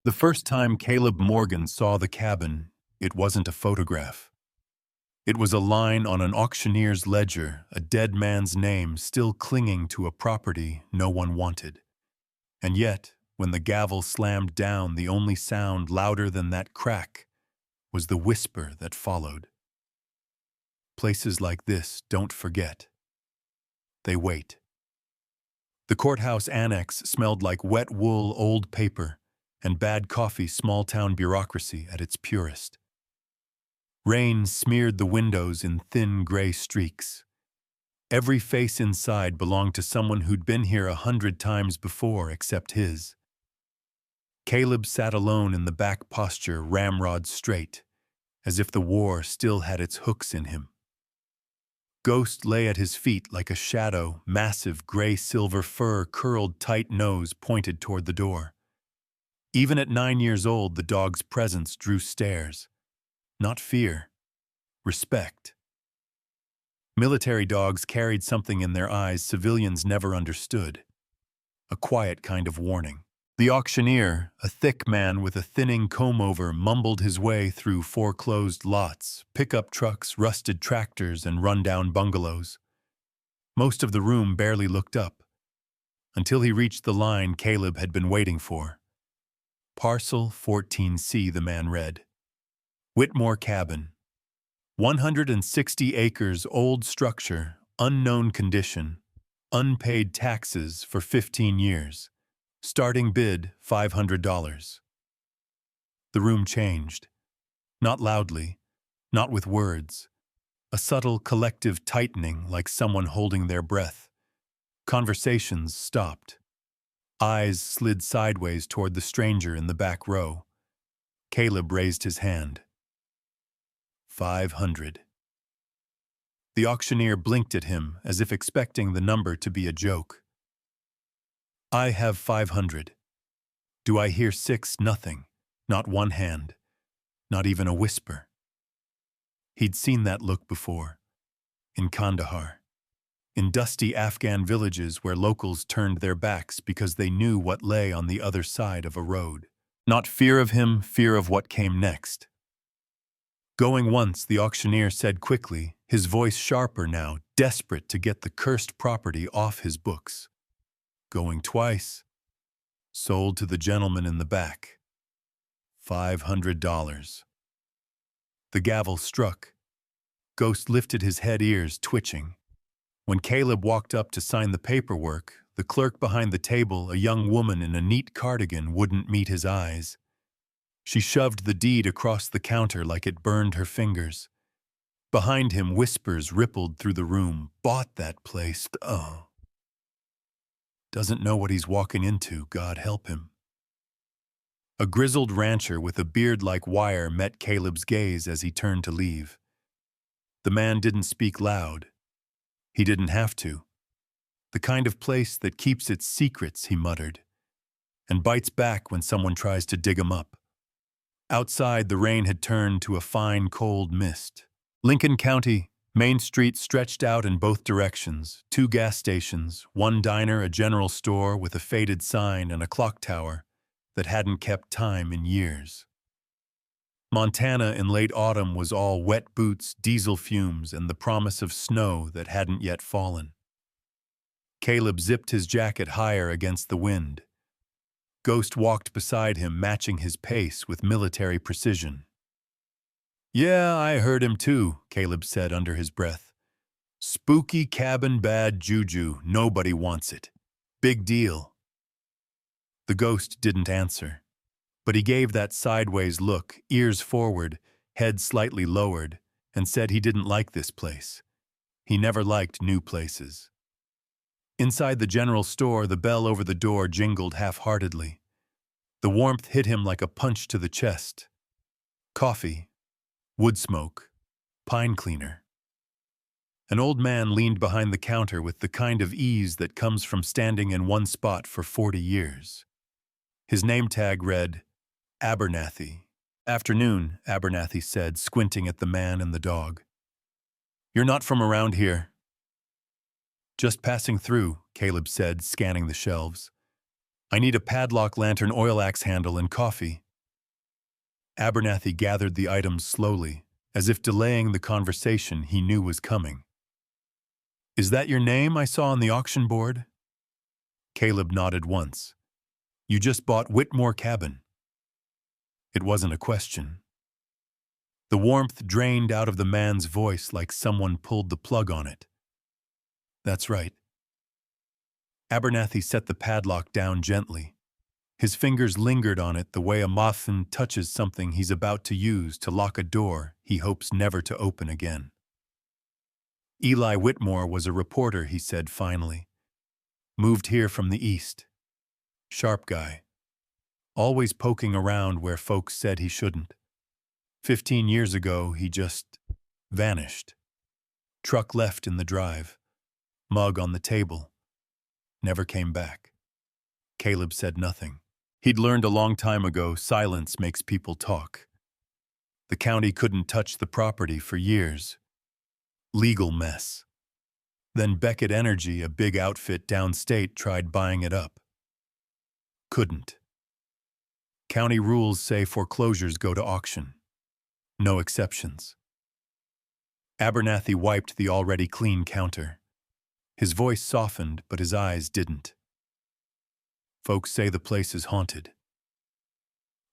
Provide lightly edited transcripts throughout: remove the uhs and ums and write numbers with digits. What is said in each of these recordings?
The first time Caleb Morgan saw the cabin, it wasn't a photograph. It was a line on an auctioneer's ledger, a dead man's name still clinging to a property no one wanted. And yet, when the gavel slammed down, the only sound louder than that crack was the whisper that followed. Places like this don't forget. They wait. The courthouse annex smelled like wet wool, old paper, and bad coffee, small-town bureaucracy at its purest. Rain smeared the windows in thin gray streaks. Every face inside belonged to someone who'd been here 100 times before except his. Caleb sat alone in the back posture, ramrod straight, as if the war still had its hooks in him. Ghost lay at his feet like a shadow, massive gray-silver fur, curled tight nose pointed toward the door. Even at 9 years old, the dog's presence drew stares. Not fear, respect. Military dogs carried something in their eyes civilians never understood. A quiet kind of warning. The auctioneer, a thick man with a thinning comb-over, mumbled his way through foreclosed lots, pickup trucks, rusted tractors, and run-down bungalows. Most of the room barely looked up, until he reached the line Caleb had been waiting for. Parcel 14C, the man read. Whitmore Cabin. 160 acres, old structure, unknown condition, unpaid taxes for 15 years. Starting bid, $500. The room changed. Not loudly, not with words. A subtle collective tightening like someone holding their breath. Conversations stopped. Eyes slid sideways toward the stranger in the back row. Caleb raised his hand. 500. The auctioneer blinked at him as if expecting the number to be a joke. I have 500. Do I hear 6? Nothing. Not one hand. Not even a whisper. He'd seen that look before. In Kandahar. In dusty Afghan villages where locals turned their backs because they knew what lay on the other side of a road. Not fear of him, fear of what came next. Going once, the auctioneer said quickly, his voice sharper now, desperate to get the cursed property off his books. Going twice. Sold to the gentleman in the back. $500. The gavel struck. Ghost lifted his head, ears twitching. When Caleb walked up to sign the paperwork, the clerk behind the table, a young woman in a neat cardigan, wouldn't meet his eyes. She shoved the deed across the counter like it burned her fingers. Behind him, whispers rippled through the room. Bought that place. Oh. Doesn't know what he's walking into, God help him. A grizzled rancher with a beard like wire met Caleb's gaze as he turned to leave. The man didn't speak loud. He didn't have to. The kind of place that keeps its secrets, he muttered, and bites back when someone tries to dig him up. Outside, the rain had turned to a fine, cold mist. Lincoln County, Main Street stretched out in both directions, 2 gas stations, 1 diner, a general store with a faded sign, and a clock tower that hadn't kept time in years. Montana in late autumn was all wet boots, diesel fumes, and the promise of snow that hadn't yet fallen. Caleb zipped his jacket higher against the wind. Ghost walked beside him, matching his pace with military precision. Yeah, I heard him too, Caleb said under his breath. Spooky cabin, bad juju, nobody wants it. Big deal. The ghost didn't answer, but he gave that sideways look, ears forward, head slightly lowered, and said he didn't like this place. He never liked new places. Inside the general store, the bell over the door jingled half-heartedly. The warmth hit him like a punch to the chest. Coffee. Wood smoke, pine cleaner. An old man leaned behind the counter with the kind of ease that comes from standing in one spot for 40 years. His name tag read, Abernathy. Afternoon, Abernathy said, squinting at the man and the dog. You're not from around here. Just passing through, Caleb said, scanning the shelves. I need a padlock, lantern, oil axe handle, and coffee. Abernathy gathered the items slowly, as if delaying the conversation he knew was coming. Is that your name I saw on the auction board? Caleb nodded once. You just bought Whitmore Cabin. It wasn't a question. The warmth drained out of the man's voice like someone pulled the plug on it. That's right. Abernathy set the padlock down gently. His fingers lingered on it the way a muffin touches something he's about to use to lock a door he hopes never to open again. Eli Whitmore was a reporter, he said finally. Moved here from the east. Sharp guy. Always poking around where folks said he shouldn't. 15 years ago, he just vanished. Truck left in the drive. Mug on the table. Never came back. Caleb said nothing. He'd learned a long time ago silence makes people talk. The county couldn't touch the property for years. Legal mess. Then Beckett Energy, a big outfit downstate, tried buying it up. Couldn't. County rules say foreclosures go to auction. No exceptions. Abernathy wiped the already clean counter. His voice softened, but his eyes didn't. Folks say the place is haunted.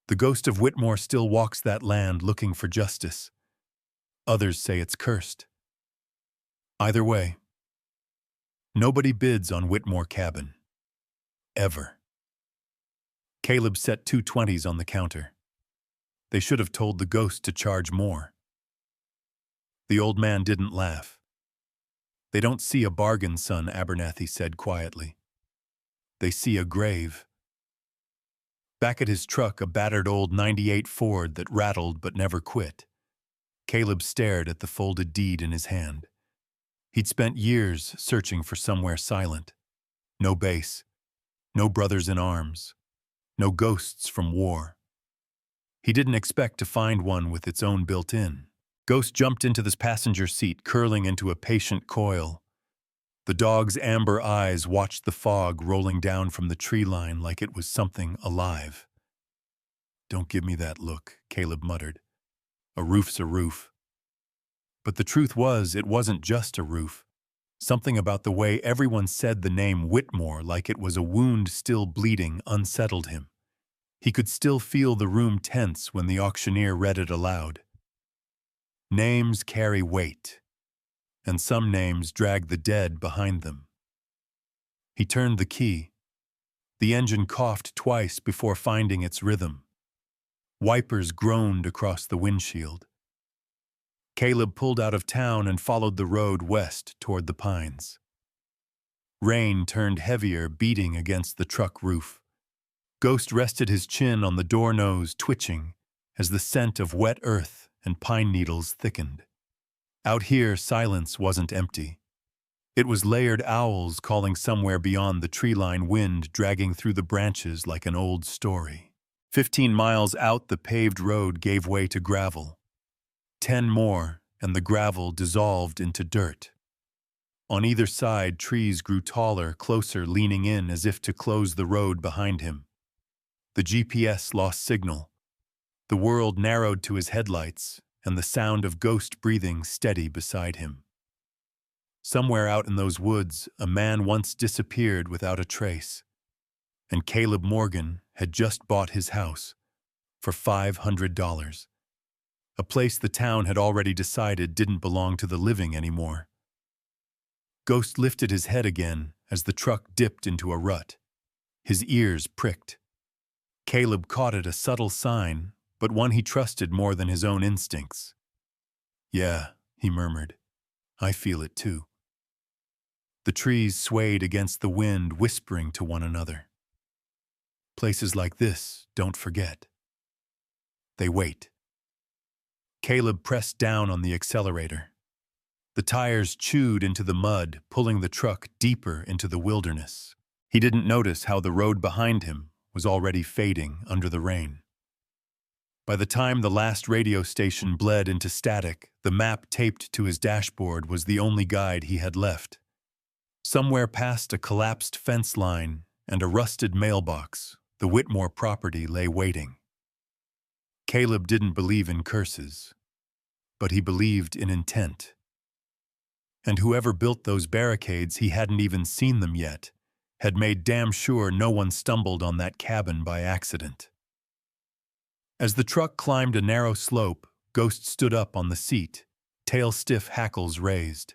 The ghost of Whitmore still walks that land looking for justice. Others say it's cursed. Either way, nobody bids on Whitmore Cabin. Ever. Caleb set 2 20s on the counter. They should have told the ghost to charge more. The old man didn't laugh. They don't see a bargain, son, Abernathy said quietly. They see a grave. Back at his truck, a battered old '98 Ford that rattled but never quit. Caleb stared at the folded deed in his hand. He'd spent years searching for somewhere silent. No base, no brothers in arms, no ghosts from war. He didn't expect to find one with its own built-in. Ghost jumped into the passenger seat, curling into a patient coil. The dog's amber eyes watched the fog rolling down from the tree line like it was something alive. Don't give me that look, Caleb muttered. A roof's a roof. But the truth was, it wasn't just a roof. Something about the way everyone said the name Whitmore like it was a wound still bleeding unsettled him. He could still feel the room tense when the auctioneer read it aloud. Names carry weight, and some names drag the dead behind them. He turned the key. The engine coughed twice before finding its rhythm. Wipers groaned across the windshield. Caleb pulled out of town and followed the road west toward the pines. Rain turned heavier, beating against the truck roof. Ghost rested his chin on the door nose, twitching, as the scent of wet earth and pine needles thickened. Out here, silence wasn't empty. It was layered owls calling somewhere beyond the tree-line, wind dragging through the branches like an old story. 15 miles out, the paved road gave way to gravel. 10 more, and the gravel dissolved into dirt. On either side, trees grew taller, closer, leaning in as if to close the road behind him. The GPS lost signal. The world narrowed to his headlights, and the sound of Ghost breathing steady beside him. Somewhere out in those woods, a man once disappeared without a trace, and Caleb Morgan had just bought his house for $500. A place the town had already decided didn't belong to the living anymore. Ghost lifted his head again as the truck dipped into a rut. His ears pricked. Caleb caught it, a subtle sign, but one he trusted more than his own instincts. Yeah, he murmured. I feel it too. The trees swayed against the wind, whispering to one another. Places like this don't forget. They wait. Caleb pressed down on the accelerator. The tires chewed into the mud, pulling the truck deeper into the wilderness. He didn't notice how the road behind him was already fading under the rain. By the time the last radio station bled into static, the map taped to his dashboard was the only guide he had left. Somewhere past a collapsed fence line, and a rusted mailbox, the Whitmore property, lay waiting. Caleb didn't believe in curses, but he believed in intent. And whoever built those barricades, he hadn't even seen them yet, had made damn sure no one stumbled on that cabin by accident. As the truck climbed a narrow slope, Ghost stood up on the seat, tail-stiff hackles raised.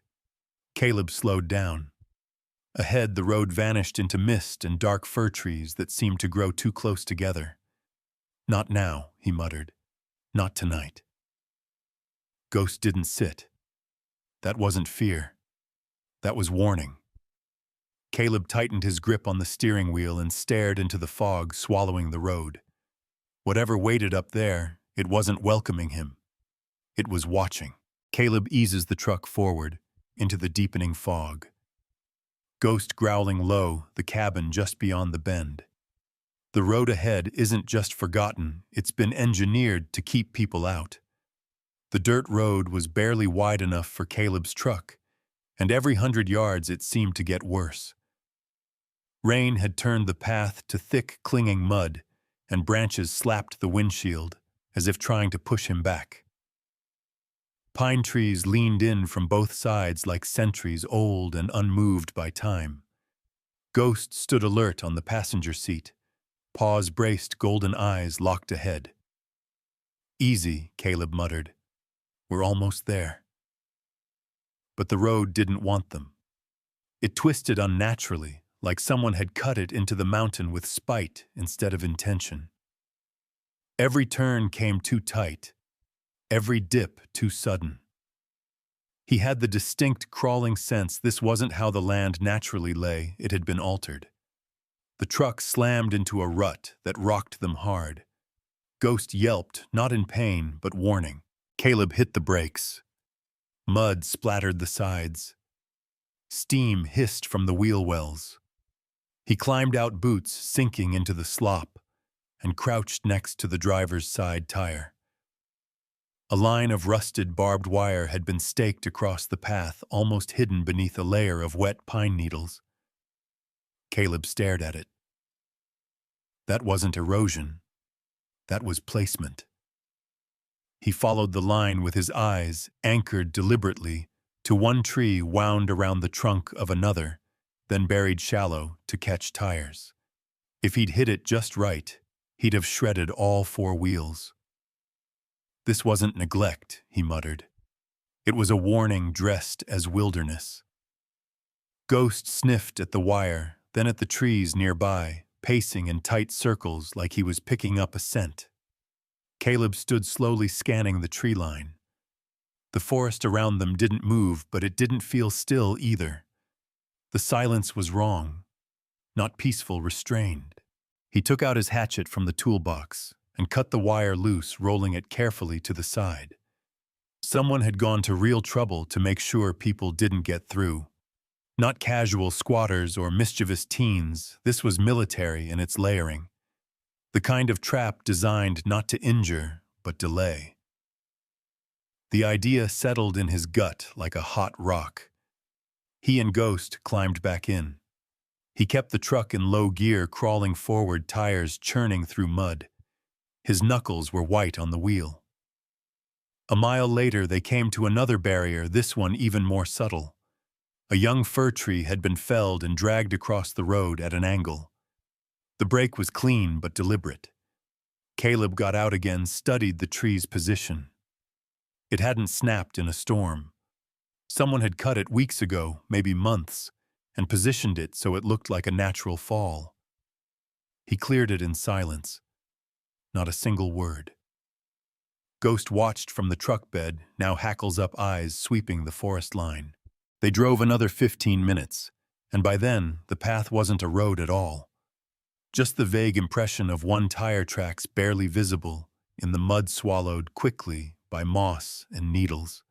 Caleb slowed down. Ahead, the road vanished into mist and dark fir trees that seemed to grow too close together. "Not now," he muttered. "Not tonight." Ghost didn't sit. That wasn't fear. That was warning. Caleb tightened his grip on the steering wheel and stared into the fog, swallowing the road. Whatever waited up there, it wasn't welcoming him. It was watching. Caleb eases the truck forward, into the deepening fog. Ghost growling low, the cabin just beyond the bend. The road ahead isn't just forgotten, it's been engineered to keep people out. The dirt road was barely wide enough for Caleb's truck, and every 100 yards it seemed to get worse. Rain had turned the path to thick, clinging mud, and branches slapped the windshield, as if trying to push him back. Pine trees leaned in from both sides like sentries, old and unmoved by time. Ghost stood alert on the passenger seat, paws braced, golden eyes locked ahead. "Easy," Caleb muttered. "We're almost there." But the road didn't want them. It twisted unnaturally, like someone had cut it into the mountain with spite instead of intention. Every turn came too tight, every dip too sudden. He had the distinct crawling sense this wasn't how the land naturally lay, it had been altered. The truck slammed into a rut that rocked them hard. Ghost yelped, not in pain, but warning. Caleb hit the brakes. Mud splattered the sides. Steam hissed from the wheel wells. He climbed out, boots sinking into the slop, and crouched next to the driver's side tire. A line of rusted barbed wire had been staked across the path, almost hidden beneath a layer of wet pine needles. Caleb stared at it. That wasn't erosion. That was placement. He followed the line with his eyes, anchored deliberately, to one tree wound around the trunk of another, then buried shallow to catch tires. If he'd hit it just right, he'd have shredded all 4 wheels. This wasn't neglect, he muttered. It was a warning dressed as wilderness. Ghost sniffed at the wire, then at the trees nearby, pacing in tight circles like he was picking up a scent. Caleb stood slowly scanning the tree line. The forest around them didn't move, but it didn't feel still either. The silence was wrong, not peaceful, restrained. He took out his hatchet from the toolbox and cut the wire loose, rolling it carefully to the side. Someone had gone to real trouble to make sure people didn't get through. Not casual squatters or mischievous teens, this was military in its layering. The kind of trap designed not to injure, but delay. The idea settled in his gut like a hot rock. He and Ghost climbed back in. He kept the truck in low gear, crawling forward, tires churning through mud. His knuckles were white on the wheel. A mile later, they came to another barrier, this one even more subtle. A young fir tree had been felled and dragged across the road at an angle. The break was clean but deliberate. Caleb got out again, studied the tree's position. It hadn't snapped in a storm. Someone had cut it weeks ago, maybe months, and positioned it so it looked like a natural fall. He cleared it in silence. Not a single word. Ghost watched from the truck bed, now hackles-up eyes sweeping the forest line. They drove another 15 minutes, and by then, the path wasn't a road at all. Just the vague impression of one tire tracks barely visible in the mud swallowed quickly by moss and needles.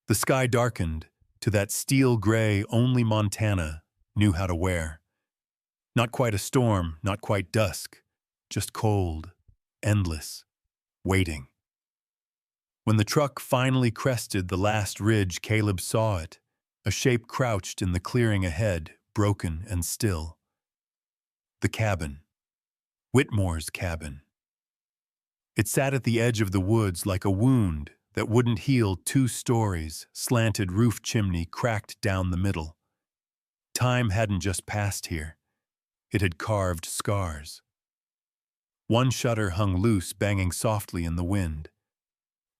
The sky darkened to that steel gray only Montana knew how to wear. Not quite a storm, not quite dusk, just cold, endless, waiting. When the truck finally crested the last ridge, Caleb saw it, a shape crouched in the clearing ahead, broken and still. The cabin. Whitmore's cabin. It sat at the edge of the woods like a wound that wouldn't heal. 2 stories, slanted roof chimney cracked down the middle. Time hadn't just passed here. It had carved scars. One shutter hung loose, banging softly in the wind.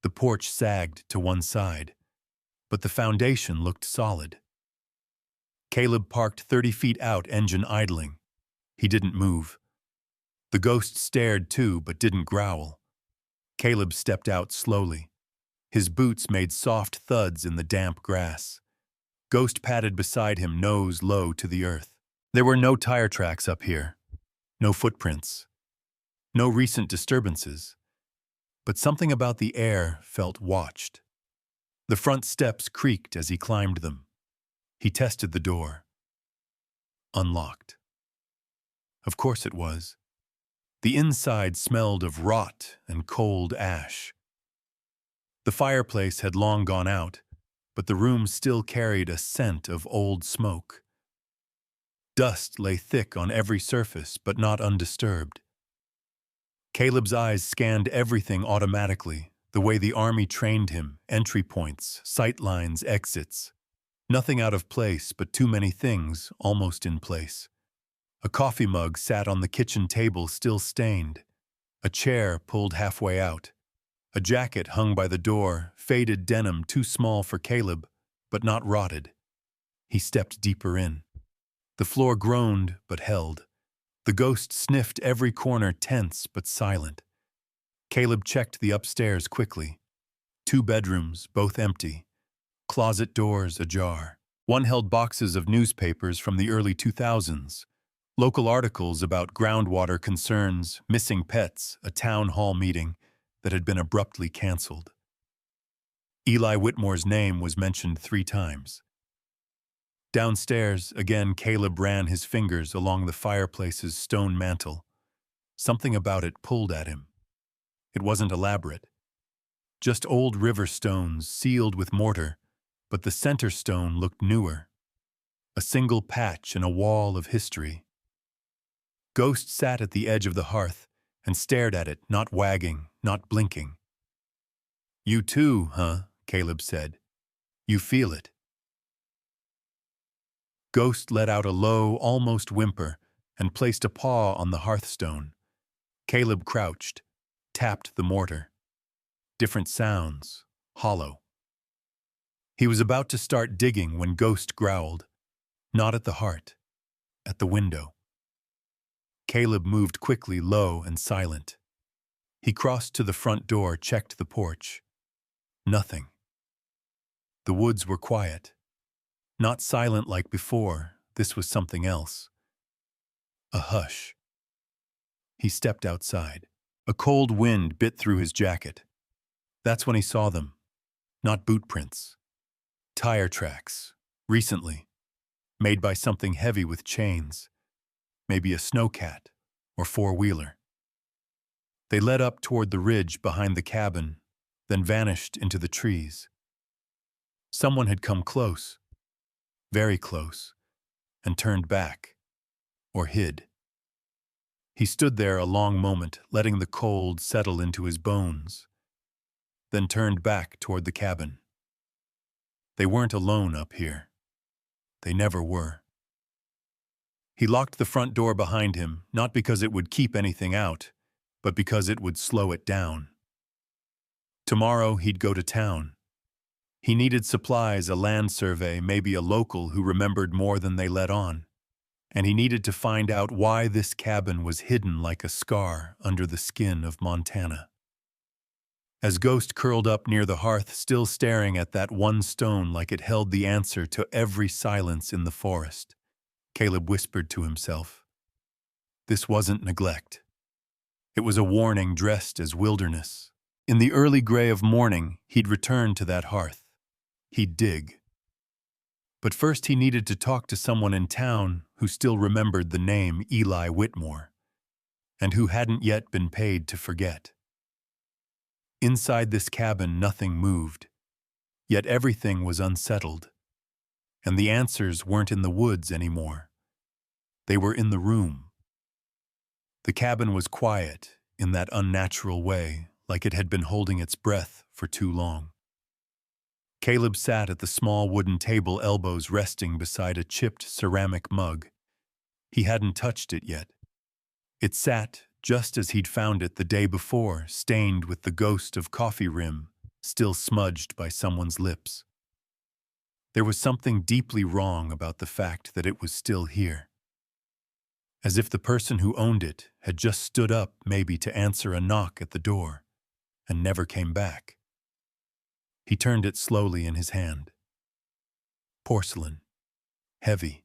The porch sagged to one side, but the foundation looked solid. Caleb parked 30 feet out, engine idling. He didn't move. The ghost stared too, but didn't growl. Caleb stepped out slowly. His boots made soft thuds in the damp grass. Ghost padded beside him, nose low to the earth. There were no tire tracks up here. No footprints. No recent disturbances. But something about the air felt watched. The front steps creaked as he climbed them. He tested the door. Unlocked. Of course it was. The inside smelled of rot and cold ash. The fireplace had long gone out, but the room still carried a scent of old smoke. Dust lay thick on every surface, but not undisturbed. Caleb's eyes scanned everything automatically, the way the army trained him: entry points, sight lines, exits. Nothing out of place, but too many things almost in place. A coffee mug sat on the kitchen table, still stained. A chair pulled halfway out. A jacket hung by the door, faded denim too small for Caleb, but not rotted. He stepped deeper in. The floor groaned, but held. The ghost sniffed every corner, tense but silent. Caleb checked the upstairs quickly. 2 bedrooms, both empty. Closet doors ajar. One held boxes of newspapers from the early 2000s. Local articles about groundwater concerns, missing pets, a town hall meeting that had been abruptly canceled. Eli Whitmore's name was mentioned 3 times. Downstairs, again, Caleb ran his fingers along the fireplace's stone mantel. Something about it pulled at him. It wasn't elaborate. Just old river stones sealed with mortar, but the center stone looked newer. A single patch in a wall of history. Ghost sat at the edge of the hearth and stared at it, not wagging, not blinking. "You too, huh?" Caleb said. "You feel it." Ghost let out a low, almost whimper, and placed a paw on the hearthstone. Caleb crouched, tapped the mortar. Different sounds, hollow. He was about to start digging when Ghost growled, not at the heart, at the window. Caleb moved quickly, low and silent. He crossed to the front door, checked the porch. Nothing. The woods were quiet. Not silent like before, this was something else. A hush. He stepped outside. A cold wind bit through his jacket. That's when he saw them. Not boot prints. Tire tracks. Recently. Made by something heavy with chains. Maybe a snowcat or 4-wheeler. They led up toward the ridge behind the cabin, then vanished into the trees. Someone had come close, very close, and turned back, or hid. He stood there a long moment, letting the cold settle into his bones, then turned back toward the cabin. They weren't alone up here. They never were. He locked the front door behind him, not because it would keep anything out, but because it would slow it down. Tomorrow he'd go to town. He needed supplies, a land survey, maybe a local who remembered more than they let on. And he needed to find out why this cabin was hidden like a scar under the skin of Montana. As Ghost curled up near the hearth, still staring at that one stone like it held the answer to every silence in the forest, Caleb whispered to himself. This wasn't neglect. It was a warning dressed as wilderness. In the early gray of morning, he'd return to that hearth. He'd dig. But first he needed to talk to someone in town who still remembered the name Eli Whitmore, and who hadn't yet been paid to forget. Inside this cabin, nothing moved, yet everything was unsettled. And the answers weren't in the woods anymore. They were in the room. The cabin was quiet, in that unnatural way, like it had been holding its breath for too long. Caleb sat at the small wooden table, elbows resting beside a chipped ceramic mug. He hadn't touched it yet. It sat just as he'd found it the day before, stained with the ghost of coffee rim, still smudged by someone's lips. There was something deeply wrong about the fact that it was still here. As if the person who owned it had just stood up maybe to answer a knock at the door, and never came back. He turned it slowly in his hand. Porcelain. Heavy.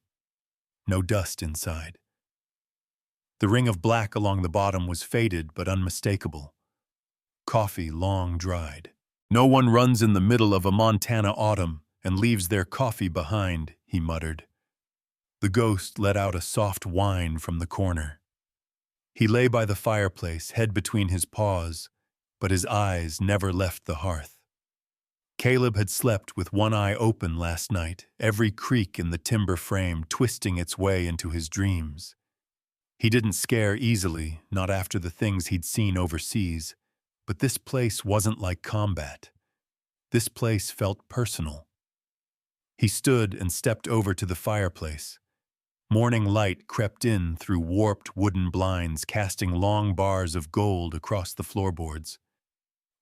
No dust inside. The ring of black along the bottom was faded but unmistakable. Coffee long dried. No one runs in the middle of a Montana autumn and leaves their coffee behind, he muttered. The ghost let out a soft whine from the corner. He lay by the fireplace, head between his paws, but his eyes never left the hearth. Caleb had slept with one eye open last night, every creak in the timber frame twisting its way into his dreams. He didn't scare easily, not after the things he'd seen overseas, but this place wasn't like combat. This place felt personal. He stood and stepped over to the fireplace. Morning light crept in through warped wooden blinds, casting long bars of gold across the floorboards.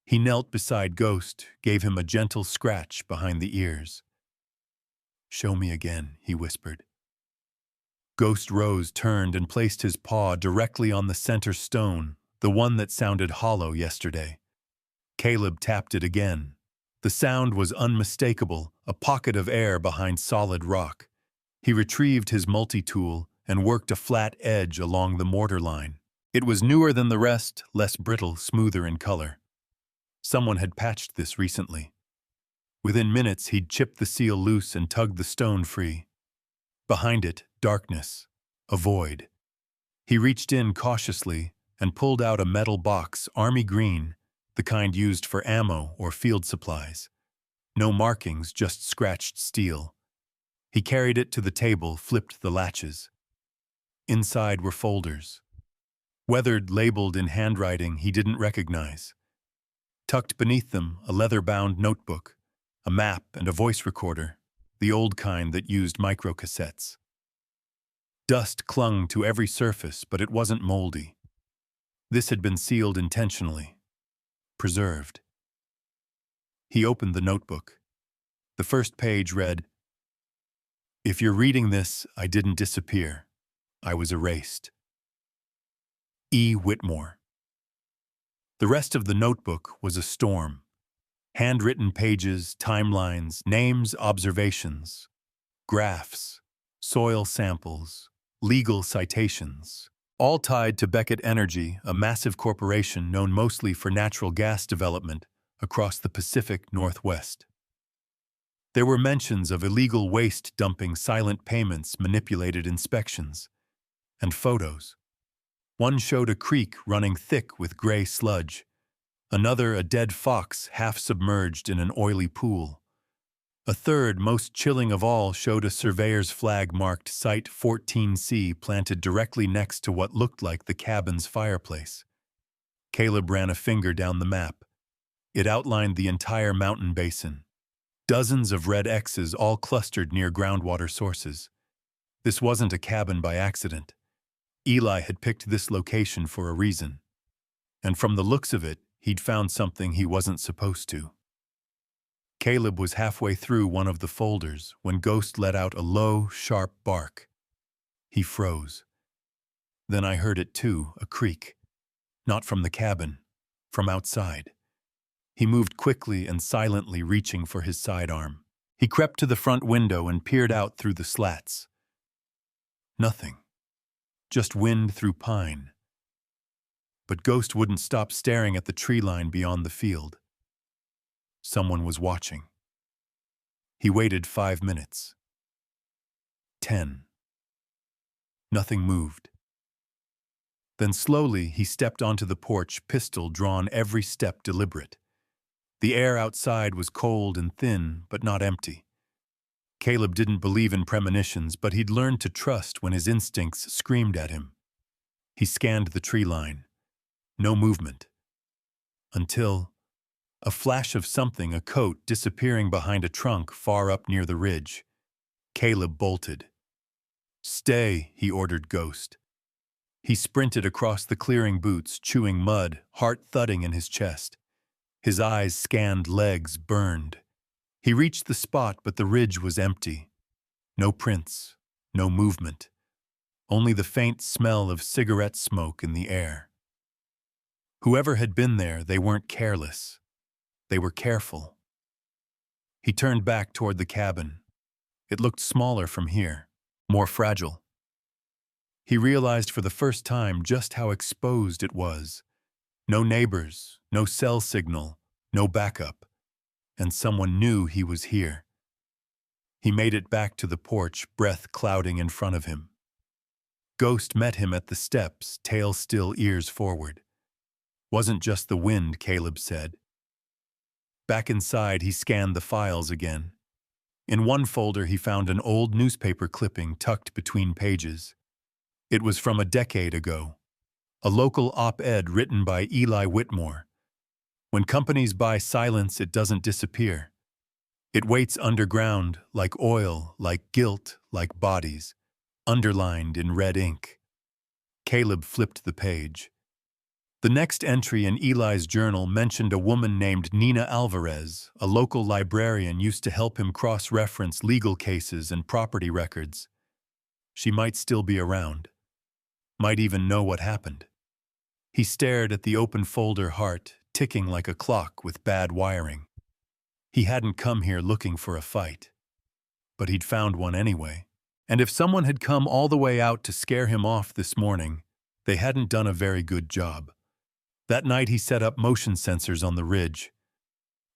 He knelt beside Ghost, gave him a gentle scratch behind the ears. "Show me again," he whispered. Ghost rose, turned, and placed his paw directly on the center stone, the one that sounded hollow yesterday. Caleb tapped it again. The sound was unmistakable, a pocket of air behind solid rock. He retrieved his multi-tool and worked a flat edge along the mortar line. It was newer than the rest, less brittle, smoother in color. Someone had patched this recently. Within minutes, he'd chipped the seal loose and tugged the stone free. Behind it, darkness, a void. He reached in cautiously and pulled out a metal box, army green, the kind used for ammo or field supplies. No markings, just scratched steel. He carried it to the table, flipped the latches. Inside were folders. Weathered, labeled in handwriting he didn't recognize. Tucked beneath them, a leather-bound notebook, a map and a voice recorder, the old kind that used microcassettes. Dust clung to every surface, but it wasn't moldy. This had been sealed intentionally, preserved. He opened the notebook. The first page read, "If you're reading this, I didn't disappear. I was erased. E. Whitmore." The rest of the notebook was a storm. Handwritten pages, timelines, names, observations, graphs, soil samples, legal citations, all tied to Beckett Energy, a massive corporation known mostly for natural gas development across the Pacific Northwest. There were mentions of illegal waste dumping, silent payments, manipulated inspections, and photos. One showed a creek running thick with gray sludge, another a dead fox half submerged in an oily pool. A third, most chilling of all, showed a surveyor's flag marked Site 14C planted directly next to what looked like the cabin's fireplace. Caleb ran a finger down the map. It outlined the entire mountain basin. Dozens of red X's all clustered near groundwater sources. This wasn't a cabin by accident. Eli had picked this location for a reason. And from the looks of it, he'd found something he wasn't supposed to. Caleb was halfway through one of the folders when Ghost let out a low, sharp bark. He froze. Then I heard it too, a creak. Not from the cabin, from outside. He moved quickly and silently, reaching for his sidearm. He crept to the front window and peered out through the slats. Nothing. Just wind through pine. But Ghost wouldn't stop staring at the tree line beyond the field. Someone was watching. He waited 5 minutes. 10. Nothing moved. Then slowly he stepped onto the porch, pistol drawn, every step deliberate. The air outside was cold and thin, but not empty. Caleb didn't believe in premonitions, but he'd learned to trust when his instincts screamed at him. He scanned the tree line. No movement. Until a flash of something, a coat disappearing behind a trunk far up near the ridge. Caleb bolted. "Stay," he ordered Ghost. He sprinted across the clearing boots, chewing mud, heart thudding in his chest. His eyes scanned legs, burned. He reached the spot, but the ridge was empty. No prints, no movement. Only the faint smell of cigarette smoke in the air. Whoever had been there, they weren't careless. They were careful. He turned back toward the cabin. It looked smaller from here, more fragile. He realized for the first time just how exposed it was. No neighbors, no cell signal, no backup. And someone knew he was here. He made it back to the porch, breath clouding in front of him. Ghost met him at the steps, tail still, ears forward. "Wasn't just the wind," Caleb said. Back inside, he scanned the files again. In one folder, he found an old newspaper clipping tucked between pages. It was from a decade ago. A local op-ed written by Eli Whitmore. "When companies buy silence, it doesn't disappear. It waits underground, like oil, like guilt, like bodies, underlined in red ink." Caleb flipped the page. The next entry in Eli's journal mentioned a woman named Nina Alvarez. A local librarian used to help him cross-reference legal cases and property records. She might still be around. Might even know what happened. He stared at the open folder, heart ticking like a clock with bad wiring. He hadn't come here looking for a fight. But he'd found one anyway. And if someone had come all the way out to scare him off this morning, they hadn't done a very good job. That night he set up motion sensors on the ridge.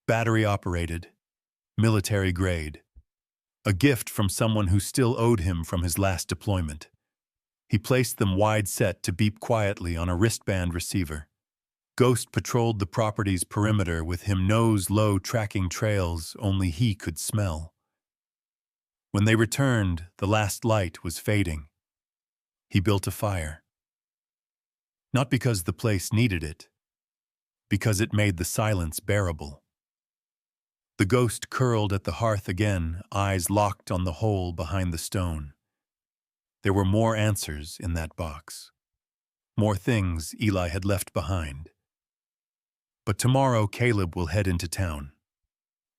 Battery-operated, military-grade. A gift from someone who still owed him from his last deployment. He placed them wide-set to beep quietly on a wristband receiver. Ghost patrolled the property's perimeter with him nose-low, tracking trails only he could smell. When they returned, the last light was fading. He built a fire. Not because the place needed it, because it made the silence bearable. The ghost curled at the hearth again, eyes locked on the hole behind the stone. There were more answers in that box. More things Eli had left behind. But tomorrow Caleb will head into town.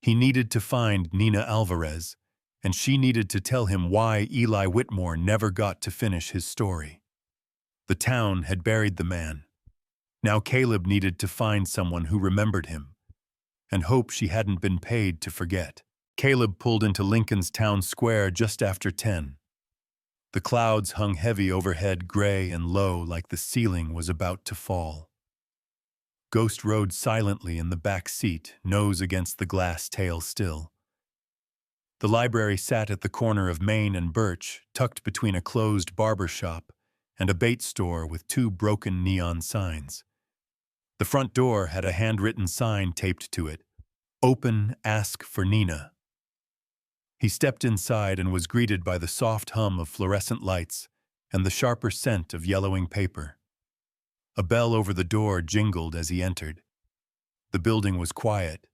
He needed to find Nina Alvarez, and she needed to tell him why Eli Whitmore never got to finish his story. The town had buried the man. Now Caleb needed to find someone who remembered him, and hope she hadn't been paid to forget. Caleb pulled into Lincoln's town square just after 10. The clouds hung heavy overhead, gray and low, like the ceiling was about to fall. Ghost rode silently in the back seat, nose against the glass, tail still. The library sat at the corner of Main and Birch, tucked between a closed barber shop and a bait store with two broken neon signs. The front door had a handwritten sign taped to it, "Open, ask for Nina." He stepped inside and was greeted by the soft hum of fluorescent lights and the sharper scent of yellowing paper. A bell over the door jingled as he entered. The building was quiet,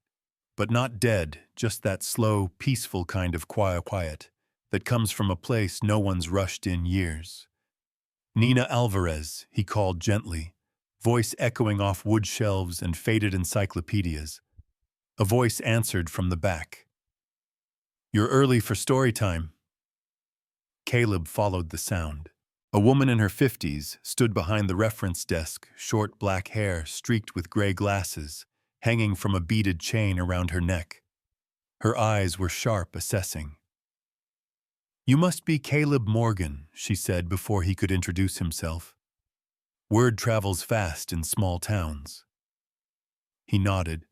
but not dead, just that slow, peaceful kind of quiet that comes from a place no one's rushed in years. "Nina Alvarez," he called gently, voice echoing off wood shelves and faded encyclopedias. A voice answered from the back. "You're early for story time." Caleb followed the sound. A woman in her 50s stood behind the reference desk, short black hair streaked with gray glasses, hanging from a beaded chain around her neck. Her eyes were sharp, assessing. "You must be Caleb Morgan," she said before he could introduce himself. "Word travels fast in small towns." He nodded.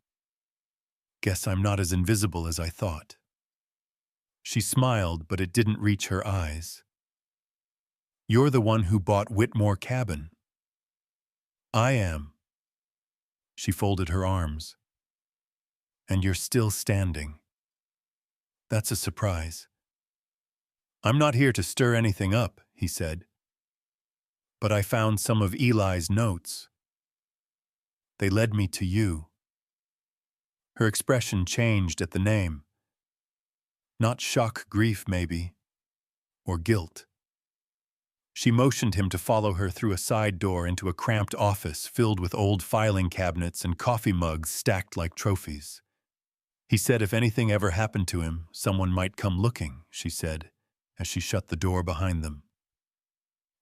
"Guess I'm not as invisible as I thought." She smiled, but it didn't reach her eyes. "You're the one who bought Whitmore Cabin." "I am." She folded her arms. "And you're still standing. That's a surprise." "I'm not here to stir anything up," he said. But I found some of Eli's notes. They led me to you. Her expression changed at the name. Not shock, grief maybe, or guilt. She motioned him to follow her through a side door into a cramped office filled with old filing cabinets and coffee mugs stacked like trophies. He said if anything ever happened to him, someone might come looking, she said, as she shut the door behind them.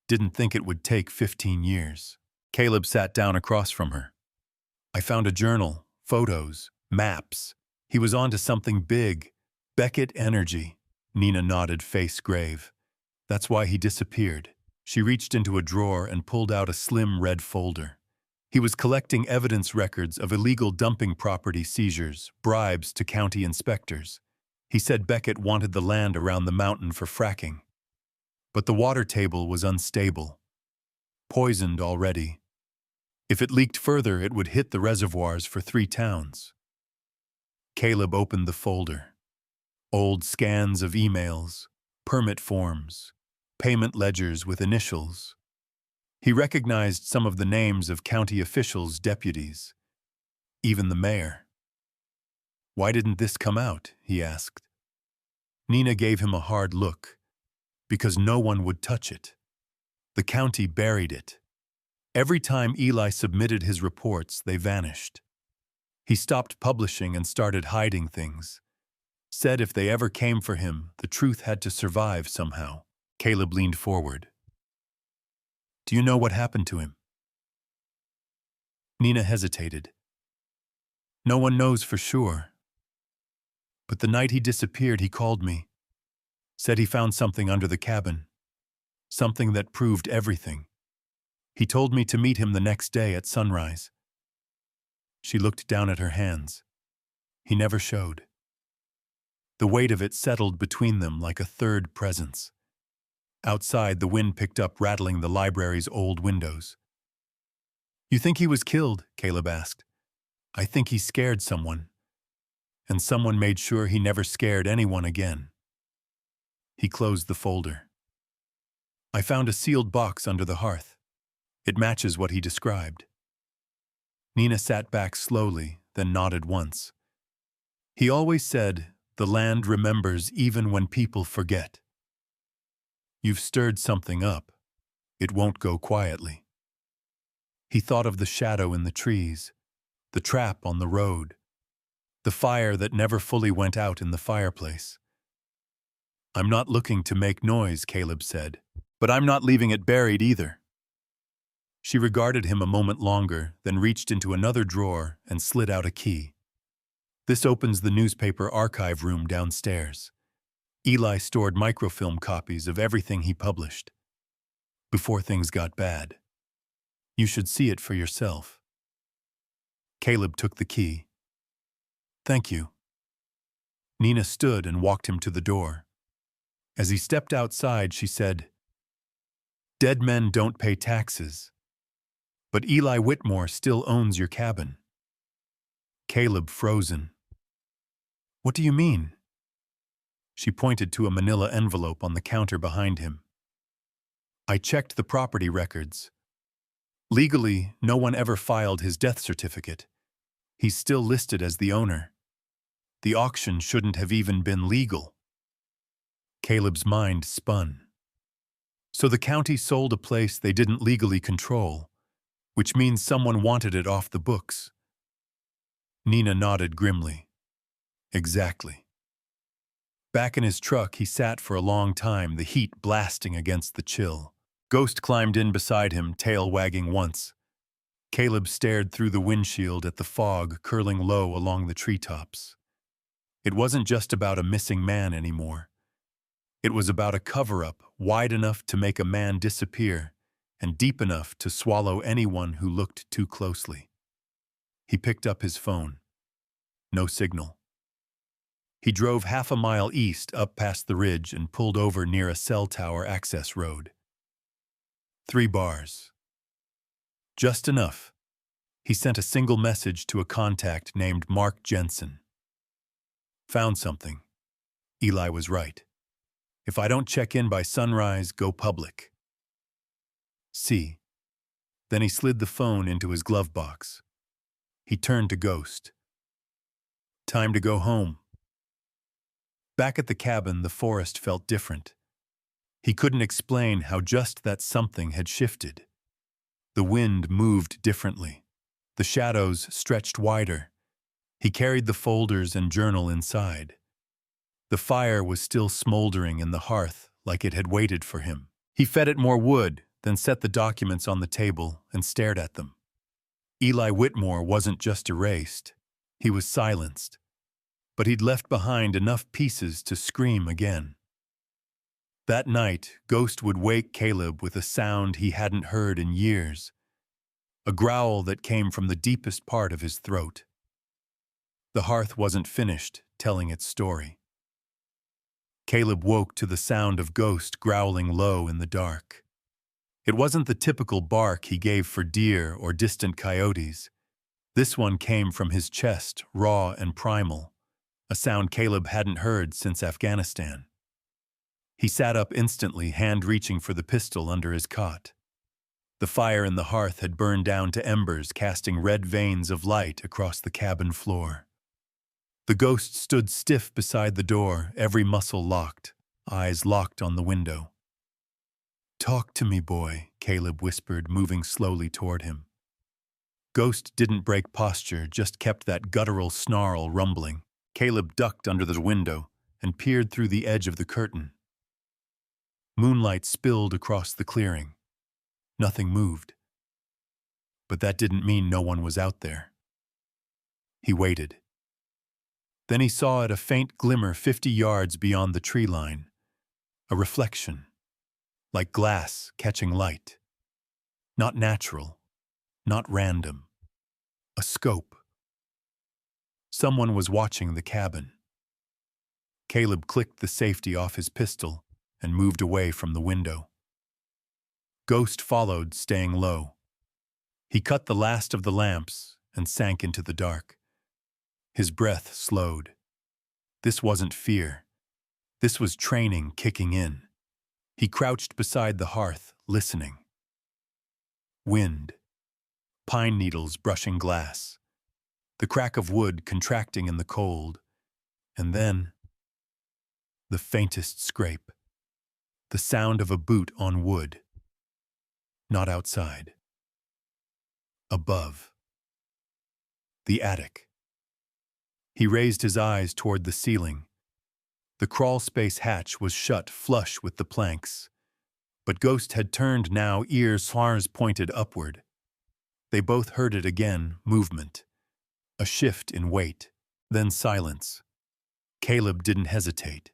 Didn't think it would take 15 years. Caleb sat down across from her. I found a journal, photos, maps. He was on to something big. Beckett Energy. Nina nodded, face grave. That's why he disappeared. She reached into a drawer and pulled out a slim red folder. He was collecting evidence records of illegal dumping property seizures, bribes to county inspectors. He said Beckett wanted the land around the mountain for fracking. But the water table was unstable. Poisoned already. If it leaked further, it would hit the reservoirs for 3 towns. Caleb opened the folder. Old scans of emails, permit forms, payment ledgers with initials. He recognized some of the names of county officials, deputies, even the mayor. Why didn't this come out? He asked. Nina gave him a hard look. Because no one would touch it. The county buried it. Every time Eli submitted his reports, they vanished. He stopped publishing and started hiding things. Said if they ever came for him, the truth had to survive somehow. Caleb leaned forward. Do you know what happened to him? Nina hesitated. No one knows for sure. But the night he disappeared, he called me. Said he found something under the cabin. Something that proved everything. He told me to meet him the next day at sunrise. She looked down at her hands. He never showed. The weight of it settled between them like a third presence. Outside, the wind picked up, rattling the library's old windows. You think he was killed? Caleb asked. I think he scared someone. And someone made sure he never scared anyone again. He closed the folder. I found a sealed box under the hearth. It matches what he described. Nina sat back slowly, then nodded once. He always said, the land remembers even when people forget. You've stirred something up. It won't go quietly. He thought of the shadow in the trees, the trap on the road, the fire that never fully went out in the fireplace. I'm not looking to make noise, Caleb said, but I'm not leaving it buried either. She regarded him a moment longer, then reached into another drawer and slid out a key. This opens the newspaper archive room downstairs. Eli stored microfilm copies of everything he published. Before things got bad. You should see it for yourself. Caleb took the key. Thank you. Nina stood and walked him to the door. As he stepped outside, she said, Dead men don't pay taxes. But Eli Whitmore still owns your cabin. Caleb frozen. What do you mean? She pointed to a manila envelope on the counter behind him. I checked the property records. Legally, no one ever filed his death certificate. He's still listed as the owner. The auction shouldn't have even been legal. Caleb's mind spun. So the county sold a place they didn't legally control, which means someone wanted it off the books. Nina nodded grimly. Exactly. Back in his truck, he sat for a long time, the heat blasting against the chill. Ghost climbed in beside him, tail wagging once. Caleb stared through the windshield at the fog curling low along the treetops. It wasn't just about a missing man anymore. It was about a cover-up wide enough to make a man disappear and deep enough to swallow anyone who looked too closely. He picked up his phone. No signal. He drove half a mile east up past the ridge and pulled over near a cell tower access road. 3 bars. Just enough. He sent a single message to a contact named Mark Jensen. Found something. Eli was right. If I don't check in by sunrise, go public. See. Then he slid the phone into his glove box. He turned to Ghost. Time to go home. Back at the cabin, the forest felt different. He couldn't explain how just that something had shifted. The wind moved differently. The shadows stretched wider. He carried the folders and journal inside. The fire was still smoldering in the hearth like it had waited for him. He fed it more wood, then set the documents on the table and stared at them. Eli Whitmore wasn't just erased. He was silenced. But he'd left behind enough pieces to scream again. That night, Ghost would wake Caleb with a sound he hadn't heard in years, a growl that came from the deepest part of his throat. The hearth wasn't finished telling its story. Caleb woke to the sound of Ghost growling low in the dark. It wasn't the typical bark he gave for deer or distant coyotes. This one came from his chest, raw and primal, a sound Caleb hadn't heard since Afghanistan. He sat up instantly, hand reaching for the pistol under his cot. The fire in the hearth had burned down to embers, casting red veins of light across the cabin floor. The Ghost stood stiff beside the door, every muscle locked, eyes locked on the window. "Talk to me, boy," Caleb whispered, moving slowly toward him. Ghost didn't break posture, just kept that guttural snarl rumbling. Caleb ducked under the window and peered through the edge of the curtain. Moonlight spilled across the clearing. Nothing moved. But that didn't mean no one was out there. He waited. Then he saw a faint glimmer 50 yards beyond the tree line. A reflection, like glass catching light. Not natural, not random. A scope. Someone was watching the cabin. Caleb clicked the safety off his pistol and moved away from the window. Ghost followed, staying low. He cut the last of the lamps and sank into the dark. His breath slowed. This wasn't fear. This was training kicking in. He crouched beside the hearth, listening. Wind. Pine needles brushing glass. The crack of wood contracting in the cold. And then, the faintest scrape. The sound of a boot on wood. Not outside. Above. The attic. He raised his eyes toward the ceiling. The crawl-space hatch was shut flush with the planks. But Ghost had turned now, ears pointed upward. They both heard it again, movement. A shift in weight, then silence. Caleb didn't hesitate.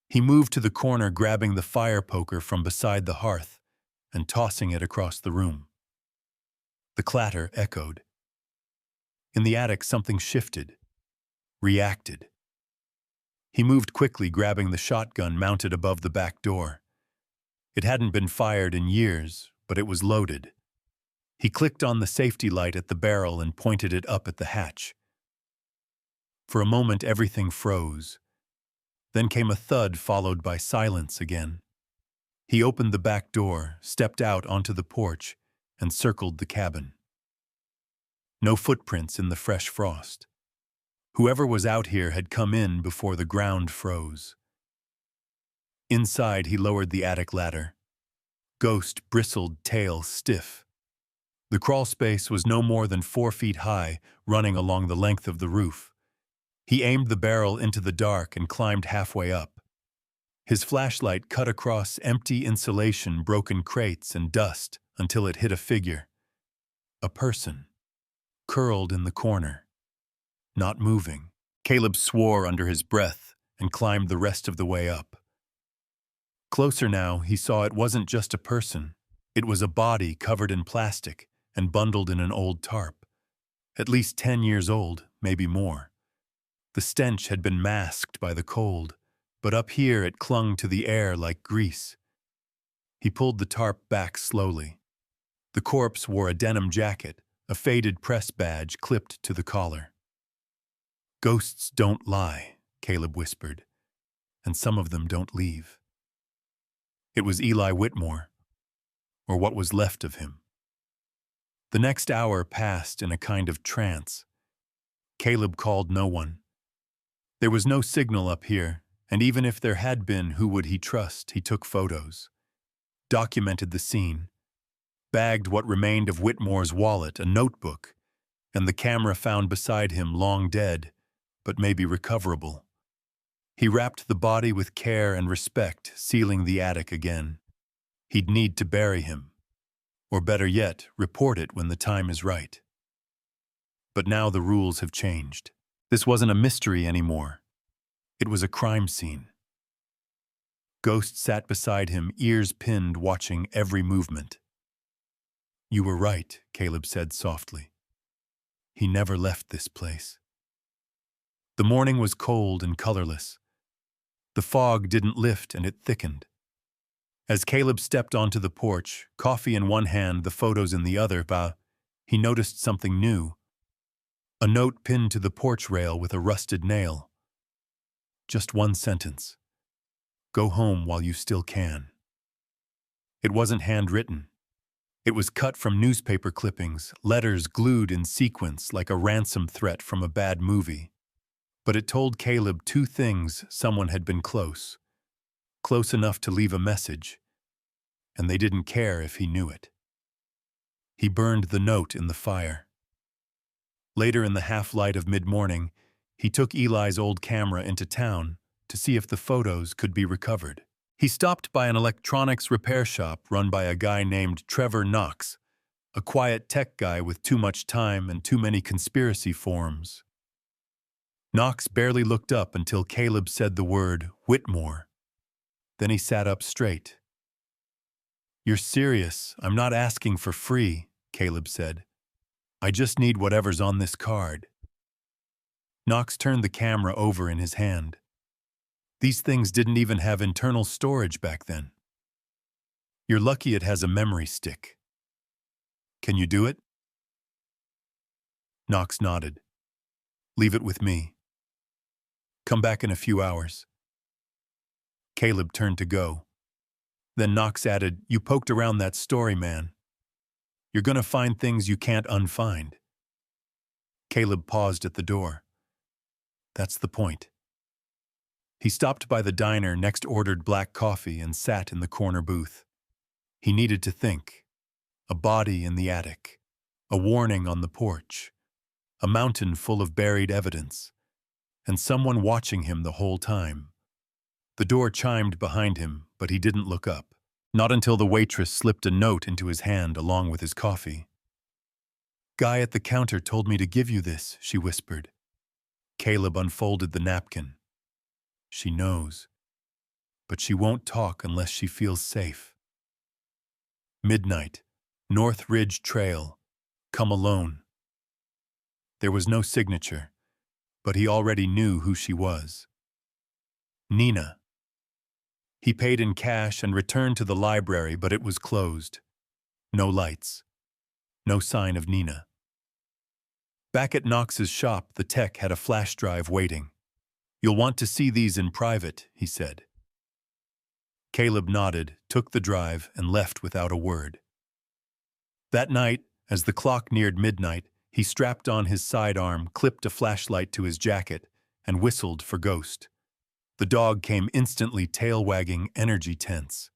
He moved to the corner, grabbing the fire poker from beside the hearth and tossing it across the room. The clatter echoed. In the attic, something shifted, reacted. He moved quickly, grabbing the shotgun mounted above the back door. It hadn't been fired in years, but it was loaded. He clicked on the safety light at the barrel and pointed it up at the hatch. For a moment, everything froze. Then came a thud, followed by silence again. He opened the back door, stepped out onto the porch, and circled the cabin. No footprints in the fresh frost. Whoever was out here had come in before the ground froze. Inside, he lowered the attic ladder. Ghost bristled, tail stiff. The crawl space was no more than 4 feet high, running along the length of the roof. He aimed the barrel into the dark and climbed halfway up. His flashlight cut across empty insulation, broken crates, and dust until it hit a figure. A person, curled in the corner, not moving. Caleb swore under his breath and climbed the rest of the way up. Closer now, he saw it wasn't just a person. It was a body covered in plastic and bundled in an old tarp. At least 10 years old, maybe more. The stench had been masked by the cold, but up here it clung to the air like grease. He pulled the tarp back slowly. The corpse wore a denim jacket, a faded press badge clipped to the collar. "Ghosts don't lie," Caleb whispered, "and some of them don't leave." It was Eli Whitmore, or what was left of him. The next hour passed in a kind of trance. Caleb called no one. There was no signal up here, and even if there had been, who would he trust? He took photos, documented the scene, bagged what remained of Whitmore's wallet, a notebook, and the camera found beside him, long dead, but maybe recoverable. He wrapped the body with care and respect, sealing the attic again. He'd need to bury him, or better yet, report it when the time is right. But now the rules have changed. This wasn't a mystery anymore. It was a crime scene. Ghost sat beside him, ears pinned, watching every movement. "You were right," Caleb said softly. "He never left this place." The morning was cold and colorless. The fog didn't lift and it thickened. As Caleb stepped onto the porch, coffee in one hand, the photos in the other, he noticed something new. A note pinned to the porch rail with a rusted nail. Just one sentence. "Go home while you still can." It wasn't handwritten. It was cut from newspaper clippings, letters glued in sequence like a ransom threat from a bad movie. But it told Caleb two things: someone had been close enough to leave a message, and they didn't care if he knew it. He burned the note in the fire. Later, in the half-light of mid-morning, he took Eli's old camera into town to see if the photos could be recovered. He stopped by an electronics repair shop run by a guy named Trevor Knox, a quiet tech guy with too much time and too many conspiracy forums. Knox barely looked up until Caleb said the word Whitmore. Then he sat up straight. "You're serious? I'm not asking for free," Caleb said. "I just need whatever's on this card." Knox turned the camera over in his hand. These things didn't even have internal storage back then. "You're lucky it has a memory stick. Can you do it?" Knox nodded. "Leave it with me. Come back in a few hours." Caleb turned to go. Then Knox added, "You poked around that story, man. You're gonna find things you can't unfind." Caleb paused at the door. That's the point. He stopped by the diner, next ordered black coffee, and sat in the corner booth. He needed to think. A body in the attic. A warning on the porch. A mountain full of buried evidence. And someone watching him the whole time. The door chimed behind him, but he didn't look up. Not until the waitress slipped a note into his hand along with his coffee. "Guy at the counter told me to give you this," she whispered. Caleb unfolded the napkin. She knows. But she won't talk unless she feels safe. Midnight. North Ridge Trail. Come alone. There was no signature, but he already knew who she was. Nina. He paid in cash and returned to the library, but it was closed. No lights. No sign of Nina. Back at Knox's shop, the tech had a flash drive waiting. "You'll want to see these in private," he said. Caleb nodded, took the drive, and left without a word. That night, as the clock neared midnight, he strapped on his sidearm, clipped a flashlight to his jacket, and whistled for Ghost. The dog came instantly, tail wagging, energy tense.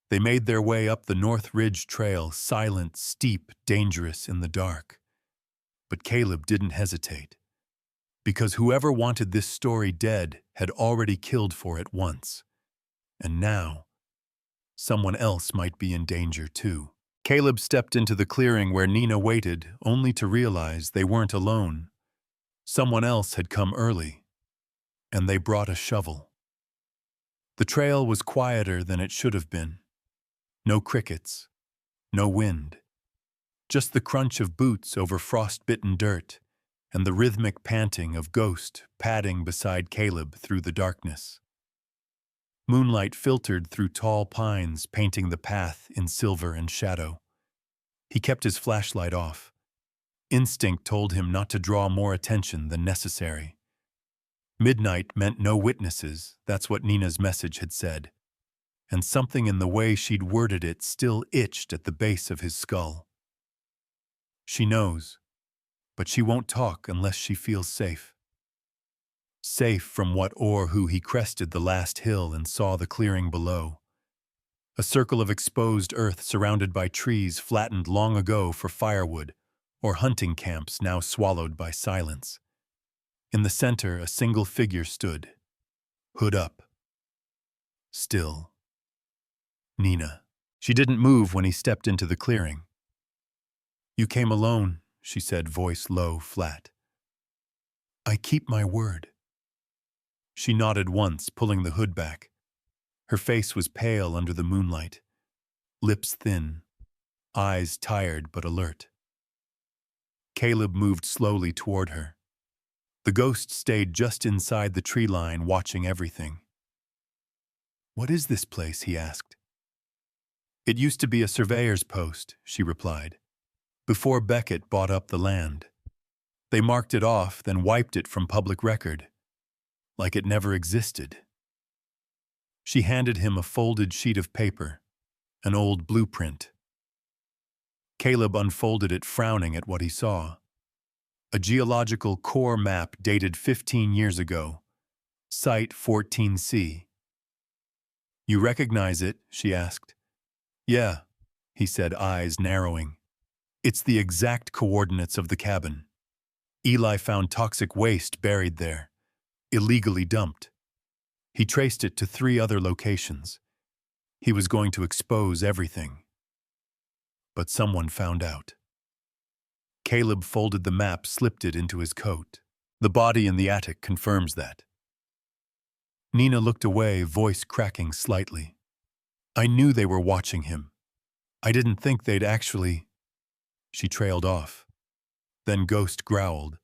They made their way up the North Ridge Trail, silent, steep, dangerous in the dark. But Caleb didn't hesitate. Because whoever wanted this story dead had already killed for it once. And now, someone else might be in danger too. Caleb stepped into the clearing where Nina waited, only to realize they weren't alone. Someone else had come early, and they brought a shovel. The trail was quieter than it should have been. No crickets, no wind. Just the crunch of boots over frost-bitten dirt, and the rhythmic panting of Ghost padding beside Caleb through the darkness. Moonlight filtered through tall pines, painting the path in silver and shadow. He kept his flashlight off. Instinct told him not to draw more attention than necessary. Midnight meant no witnesses, that's what Nina's message had said. And something in the way she'd worded it still itched at the base of his skull. She knows, but she won't talk unless she feels safe. Safe from what or who he crested the last hill and saw the clearing below. A circle of exposed earth surrounded by trees flattened long ago for firewood, or hunting camps now swallowed by silence. In the center, a single figure stood, hood up. Still. Nina. She didn't move when he stepped into the clearing. "You came alone," she said, voice low, flat. "I keep my word." She nodded once, pulling the hood back. Her face was pale under the moonlight, lips thin, eyes tired but alert. Caleb moved slowly toward her. The ghost stayed just inside the tree line, watching everything. "What is this place?" he asked. "It used to be a surveyor's post," she replied, "before Beckett bought up the land. They marked it off, then wiped it from public record, like it never existed." She handed him a folded sheet of paper, an old blueprint. Caleb unfolded it, frowning at what he saw. A geological core map dated 15 years ago, Site 14C. "You recognize it?" she asked. "Yeah," he said, eyes narrowing. "It's the exact coordinates of the cabin. Eli found toxic waste buried there, illegally dumped. He traced it to 3 other locations. He was going to expose everything. But someone found out." Caleb folded the map, slipped it into his coat. "The body in the attic confirms that." Nina looked away, voice cracking slightly. "I knew they were watching him. I didn't think they'd actually—" She trailed off. Then Ghost growled.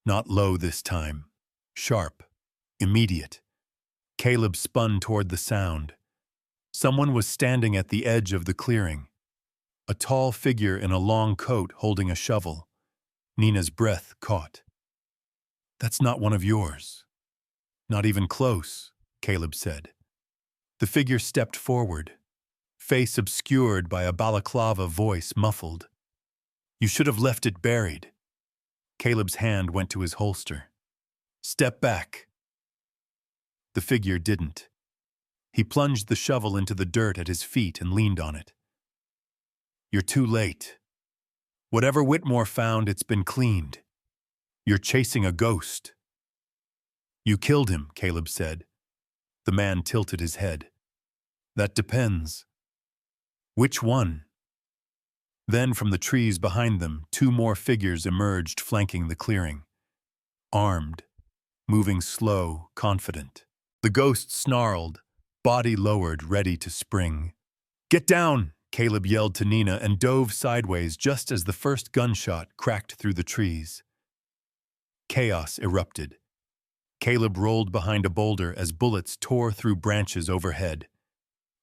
Not low this time. Sharp. Immediate. Caleb spun toward the sound. Someone was standing at the edge of the clearing. A tall figure in a long coat holding a shovel. Nina's breath caught. "That's not one of yours." "Not even close," Caleb said. The figure stepped forward, face obscured by a balaclava, voice muffled. "You should have left it buried." Caleb's hand went to his holster. "Step back." The figure didn't. He plunged the shovel into the dirt at his feet and leaned on it. "You're too late. Whatever Whitmore found, it's been cleaned. You're chasing a ghost." "You killed him," Caleb said. The man tilted his head. "That depends." "Which one?" Then from the trees behind them, 2 more figures emerged, flanking the clearing. Armed, moving slow, confident. The ghost snarled, body lowered, ready to spring. "Get down!" Caleb yelled to Nina and dove sideways just as the first gunshot cracked through the trees. Chaos erupted. Caleb rolled behind a boulder as bullets tore through branches overhead.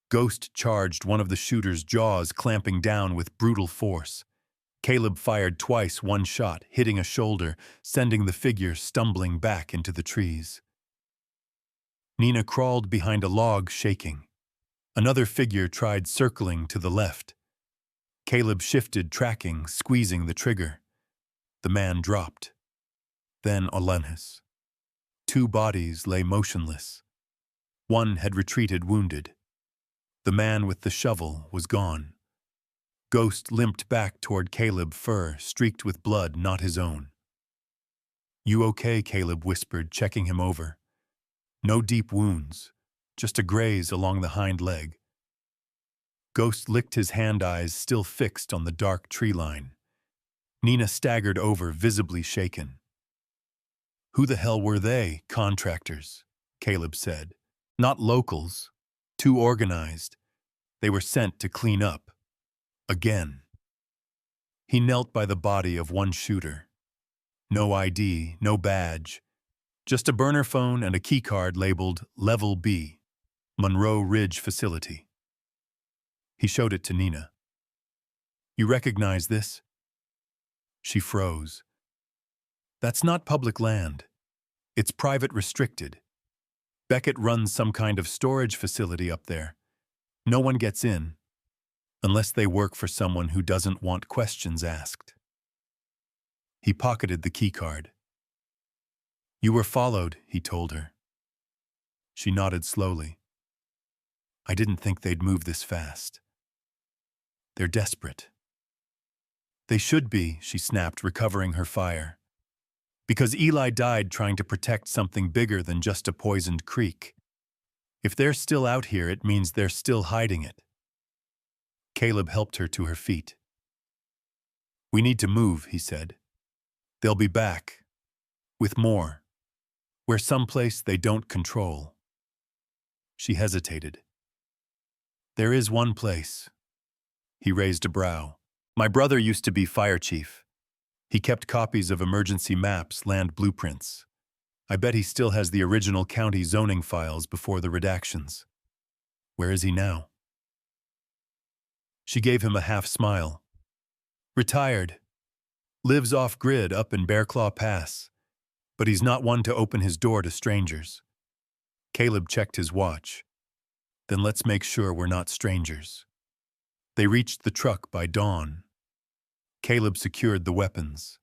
Ghost charged one of the shooter's jaws, clamping down with brutal force. Caleb fired twice, one shot, hitting a shoulder, sending the figure stumbling back into the trees. Nina crawled behind a log, shaking. Another figure tried circling to the left. Caleb shifted, tracking, squeezing the trigger. The man dropped. Then Olenis. 2 bodies lay motionless. One had retreated wounded. The man with the shovel was gone. Ghost limped back toward Caleb, fur streaked with blood not his own. "You okay?" Caleb whispered, checking him over. "No deep wounds, just a graze along the hind leg." Ghost licked his hand, eyes still fixed on the dark tree line. Nina staggered over, visibly shaken. "Who the hell were they?" "Contractors," Caleb said. "Not locals. Too organized. They were sent to clean up. Again." He knelt by the body of one shooter. No ID, no badge. Just a burner phone and a keycard labeled Level B, Monroe Ridge Facility. He showed it to Nina. "You recognize this?" She froze. "That's not public land. It's private, restricted. Beckett runs some kind of storage facility up there. No one gets in, unless they work for someone who doesn't want questions asked." He pocketed the keycard. You were followed, he told her. She nodded slowly. I didn't think they'd move this fast. They're desperate. They should be, she snapped, recovering her fire. Because Eli died trying to protect something bigger than just a poisoned creek. If they're still out here, it means they're still hiding it. Caleb helped her to her feet. We need to move, he said. They'll be back. With more. We're someplace they don't control. She hesitated. There is one place. He raised a brow. My brother used to be fire chief. He kept copies of emergency maps, land blueprints. I bet he still has the original county zoning files before the redactions. Where is he now? She gave him a half smile. Retired. Lives off-grid up in Bearclaw Pass. But he's not one to open his door to strangers. Caleb checked his watch. Then let's make sure we're not strangers. They reached the truck by dawn. Caleb secured the weapons.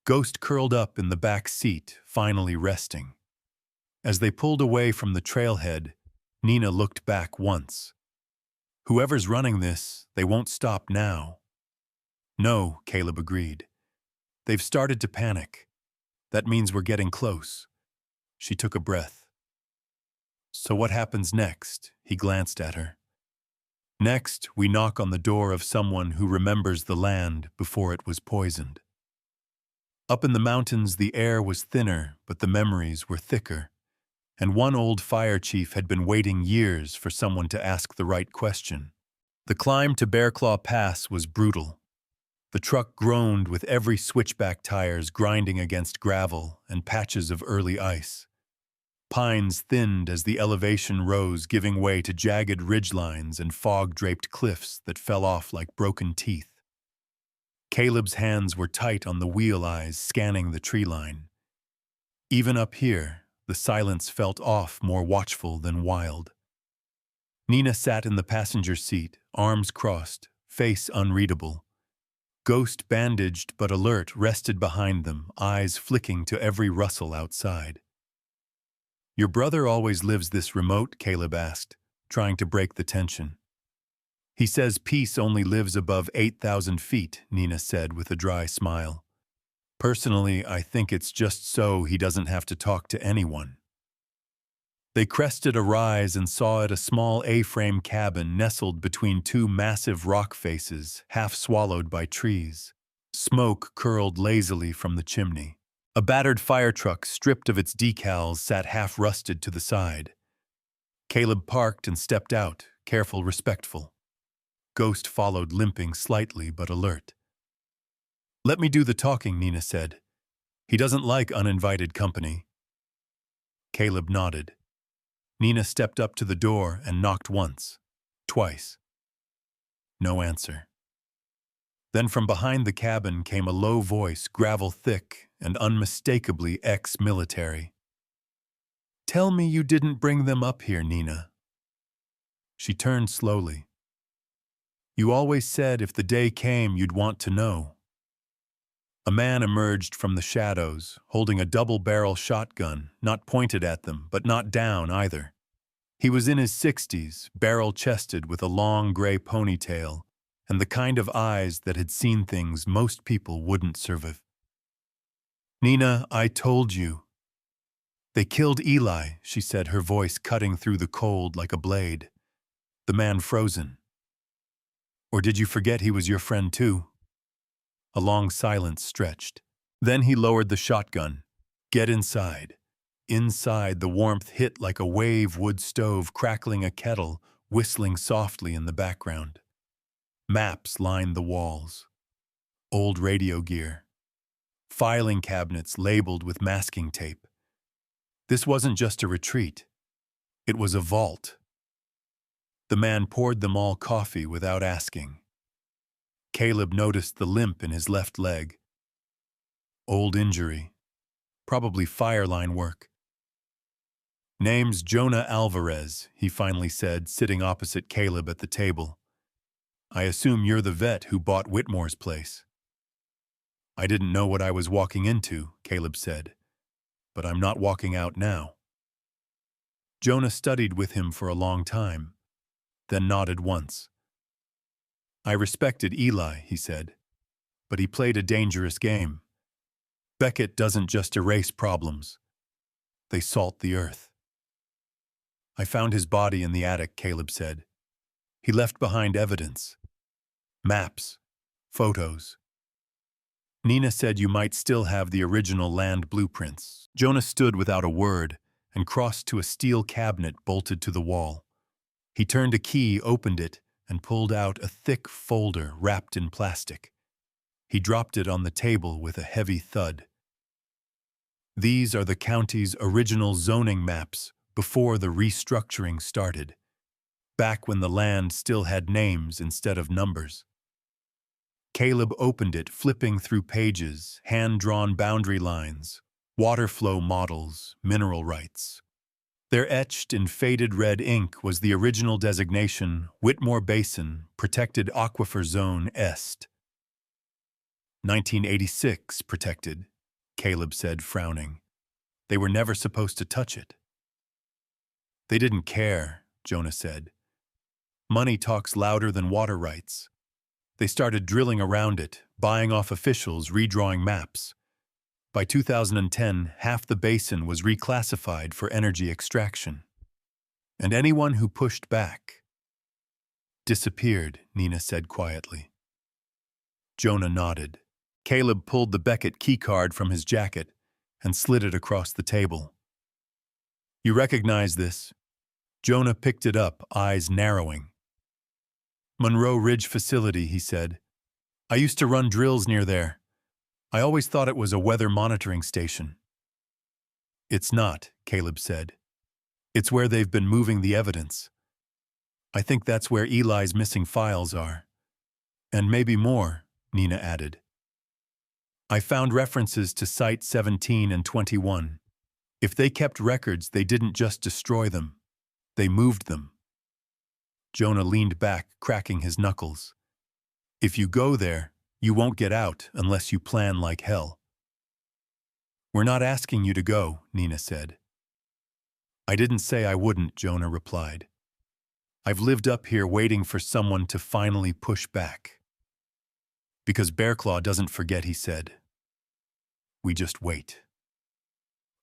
Ghost curled up in the back seat, finally resting. As they pulled away from the trailhead, Nina looked back once. Whoever's running this, they won't stop now. No, Caleb agreed. They've started to panic. That means we're getting close. She took a breath. So what happens next? He glanced at her. Next, we knock on the door of someone who remembers the land before it was poisoned. Up in the mountains, the air was thinner, but the memories were thicker. And one old fire chief had been waiting years for someone to ask the right question. The climb to Bearclaw Pass was brutal. The truck groaned with every switchback tires grinding against gravel and patches of early ice. Pines thinned as the elevation rose, giving way to jagged ridgelines and fog-draped cliffs that fell off like broken teeth. Caleb's hands were tight on the wheel eyes, scanning the tree line. Even up here, the silence felt off, more watchful than wild. Nina sat in the passenger seat, arms crossed, face unreadable. Ghost, bandaged but alert, rested behind them, eyes flicking to every rustle outside. Your brother always lives this remote? Caleb asked, trying to break the tension. He says peace only lives above 8,000 feet, Nina said with a dry smile. Personally, I think it's just so he doesn't have to talk to anyone. They crested a rise and saw it a small A-frame cabin nestled between two massive rock faces, half swallowed by trees. Smoke curled lazily from the chimney. A battered fire truck, stripped of its decals, sat half-rusted to the side. Caleb parked and stepped out, careful, respectful. Ghost followed, limping slightly but alert. Let me do the talking, Nina said. He doesn't like uninvited company. Caleb nodded. Nina stepped up to the door and knocked once, twice. No answer. Then from behind the cabin came a low voice, gravel thick and unmistakably ex-military. Tell me you didn't bring them up here, Nina. She turned slowly. You always said if the day came you'd want to know. A man emerged from the shadows, holding a double-barrel shotgun, not pointed at them, but not down either. He was in his 60s, barrel-chested with a long gray ponytail, and the kind of eyes that had seen things most people wouldn't survive. Nina, I told you. They killed Eli, she said, her voice cutting through the cold like a blade. The man frozen. Or did you forget he was your friend too? A long silence stretched. Then he lowered the shotgun. Get inside. Inside, the warmth hit like a wave-wood stove crackling a kettle, whistling softly in the background. Maps lined the walls. Old radio gear. Filing cabinets labeled with masking tape. This wasn't just a retreat. It was a vault. The man poured them all coffee without asking. Caleb noticed the limp in his left leg. Old injury. Probably fire line work. Name's Jonah Alvarez, he finally said, sitting opposite Caleb at the table. I assume you're the vet who bought Whitmore's place. I didn't know what I was walking into, Caleb said, but I'm not walking out now. Jonah studied with him for a long time, then nodded once. I respected Eli, he said, but he played a dangerous game. Beckett doesn't just erase problems. They salt the earth. I found his body in the attic, Caleb said. He left behind evidence. Maps. Photos. Nina said you might still have the original land blueprints. Jonah stood without a word and crossed to a steel cabinet bolted to the wall. He turned a key, opened it, and pulled out a thick folder wrapped in plastic. He dropped it on the table with a heavy thud. These are the county's original zoning maps before the restructuring started, back when the land still had names instead of numbers. Caleb opened it, flipping through pages, hand-drawn boundary lines, water flow models, mineral rights. There, etched in faded red ink, was the original designation, Whitmore Basin, Protected Aquifer Zone Est. 1986 protected, Caleb said, frowning. They were never supposed to touch it. They didn't care, Jonah said. Money talks louder than water rights. They started drilling around it, buying off officials, redrawing maps. By 2010, half the basin was reclassified for energy extraction. And anyone who pushed back disappeared, Nina said quietly. Jonah nodded. Caleb pulled the Beckett keycard from his jacket and slid it across the table. You recognize this? Jonah picked it up, eyes narrowing. Monroe Ridge Facility, he said. I used to run drills near there. I always thought it was a weather monitoring station. It's not, Caleb said. It's where they've been moving the evidence. I think that's where Eli's missing files are. And maybe more, Nina added. I found references to Site 17 and 21. If they kept records, they didn't just destroy them. They moved them. Jonah leaned back, cracking his knuckles. If you go there, you won't get out unless you plan like hell. We're not asking you to go, Nina said. I didn't say I wouldn't, Jonah replied. I've lived up here waiting for someone to finally push back. Because Bearclaw doesn't forget, he said. We just wait.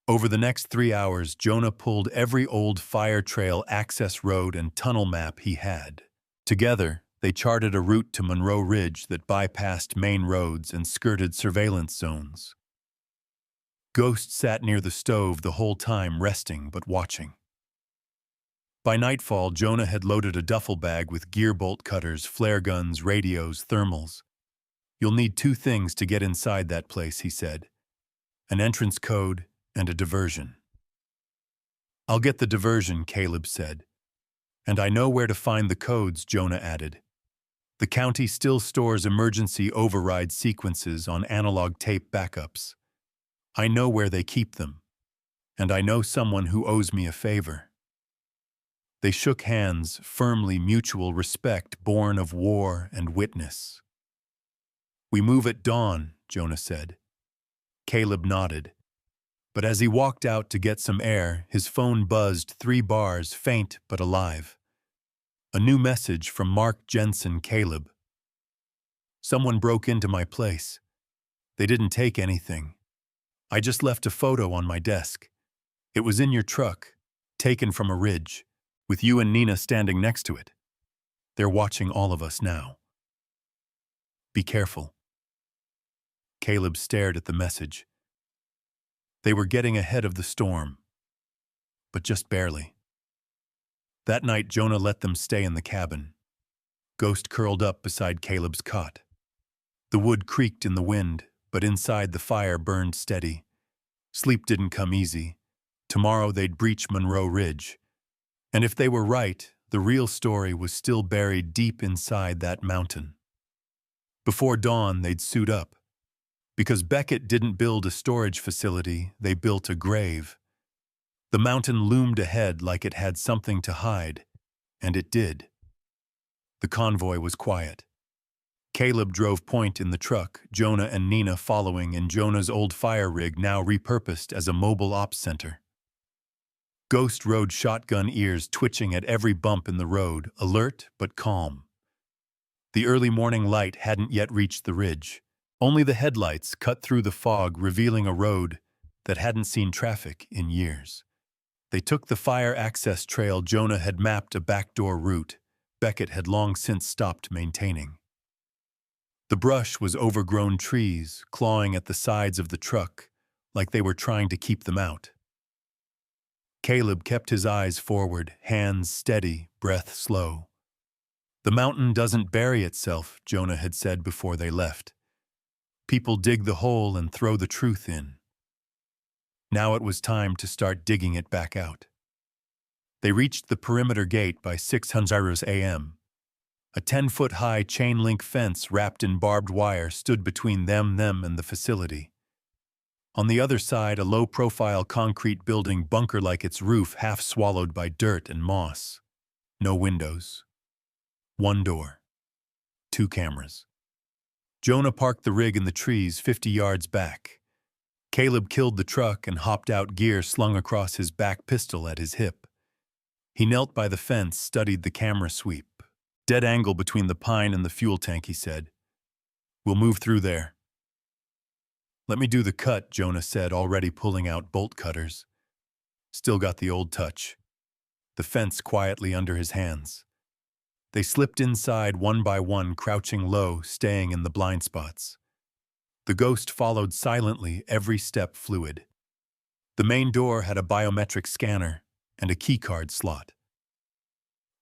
Over the next 3 hours, Jonah pulled every old fire trail, access road, and tunnel map he had. Together, they charted a route to Monroe Ridge that bypassed main roads and skirted surveillance zones. Ghost sat near the stove the whole time, resting but watching. By nightfall, Jonah had loaded a duffel bag with gear bolt cutters, flare guns, radios, thermals. You'll need 2 things to get inside that place, he said. An entrance code and a diversion. I'll get the diversion, Caleb said. And I know where to find the codes, Jonah added. The county still stores emergency override sequences on analog tape backups. I know where they keep them. And I know someone who owes me a favor. They shook hands, firmly, mutual respect born of war and witness. We move at dawn, Jonah said. Caleb nodded. But as he walked out to get some air, his phone buzzed 3 bars, faint but alive. A new message from Mark Jensen, Caleb. Someone broke into my place. They didn't take anything. I just left a photo on my desk. It was in your truck, taken from a ridge, with you and Nina standing next to it. They're watching all of us now. Be careful. Caleb stared at the message. They were getting ahead of the storm, but just barely. That night, Jonah let them stay in the cabin. Ghost curled up beside Caleb's cot. The wood creaked in the wind, but inside the fire burned steady. Sleep didn't come easy. Tomorrow they'd breach Monroe Ridge. And if they were right, the real story was still buried deep inside that mountain. Before dawn, they'd suit up. Because Beckett didn't build a storage facility, they built a grave. The mountain loomed ahead like it had something to hide, and it did. The convoy was quiet. Caleb drove point in the truck, Jonah and Nina following in Jonah's old fire rig now repurposed as a mobile ops center. Ghost rode shotgun, ears twitching at every bump in the road, alert but calm. The early morning light hadn't yet reached the ridge. Only the headlights cut through the fog, revealing a road that hadn't seen traffic in years. They took the fire access trail. Jonah had mapped a backdoor route Beckett had long since stopped maintaining. The brush was overgrown trees, clawing at the sides of the truck like they were trying to keep them out. Caleb kept his eyes forward, hands steady, breath slow. The mountain doesn't bury itself, Jonah had said before they left. People dig the hole and throw the truth in. Now it was time to start digging it back out. They reached the perimeter gate by 6:00 a.m. A 10-foot-high chain-link fence wrapped in barbed wire stood between them and the facility. On the other side, a low-profile concrete building, bunker like its roof half swallowed by dirt and moss. No windows. One door. 2 cameras. Jonah parked the rig in the trees 50 yards back. Caleb killed the truck and hopped out, gear slung across his back, pistol at his hip. He knelt by the fence, studied the camera sweep. Dead angle between the pine and the fuel tank, he said. We'll move through there. Let me do the cut, Jonah said, already pulling out bolt cutters. Still got the old touch. The fence quietly under his hands. They slipped inside one by one, crouching low, staying in the blind spots. The ghost followed silently, every step fluid. The main door had a biometric scanner and a keycard slot.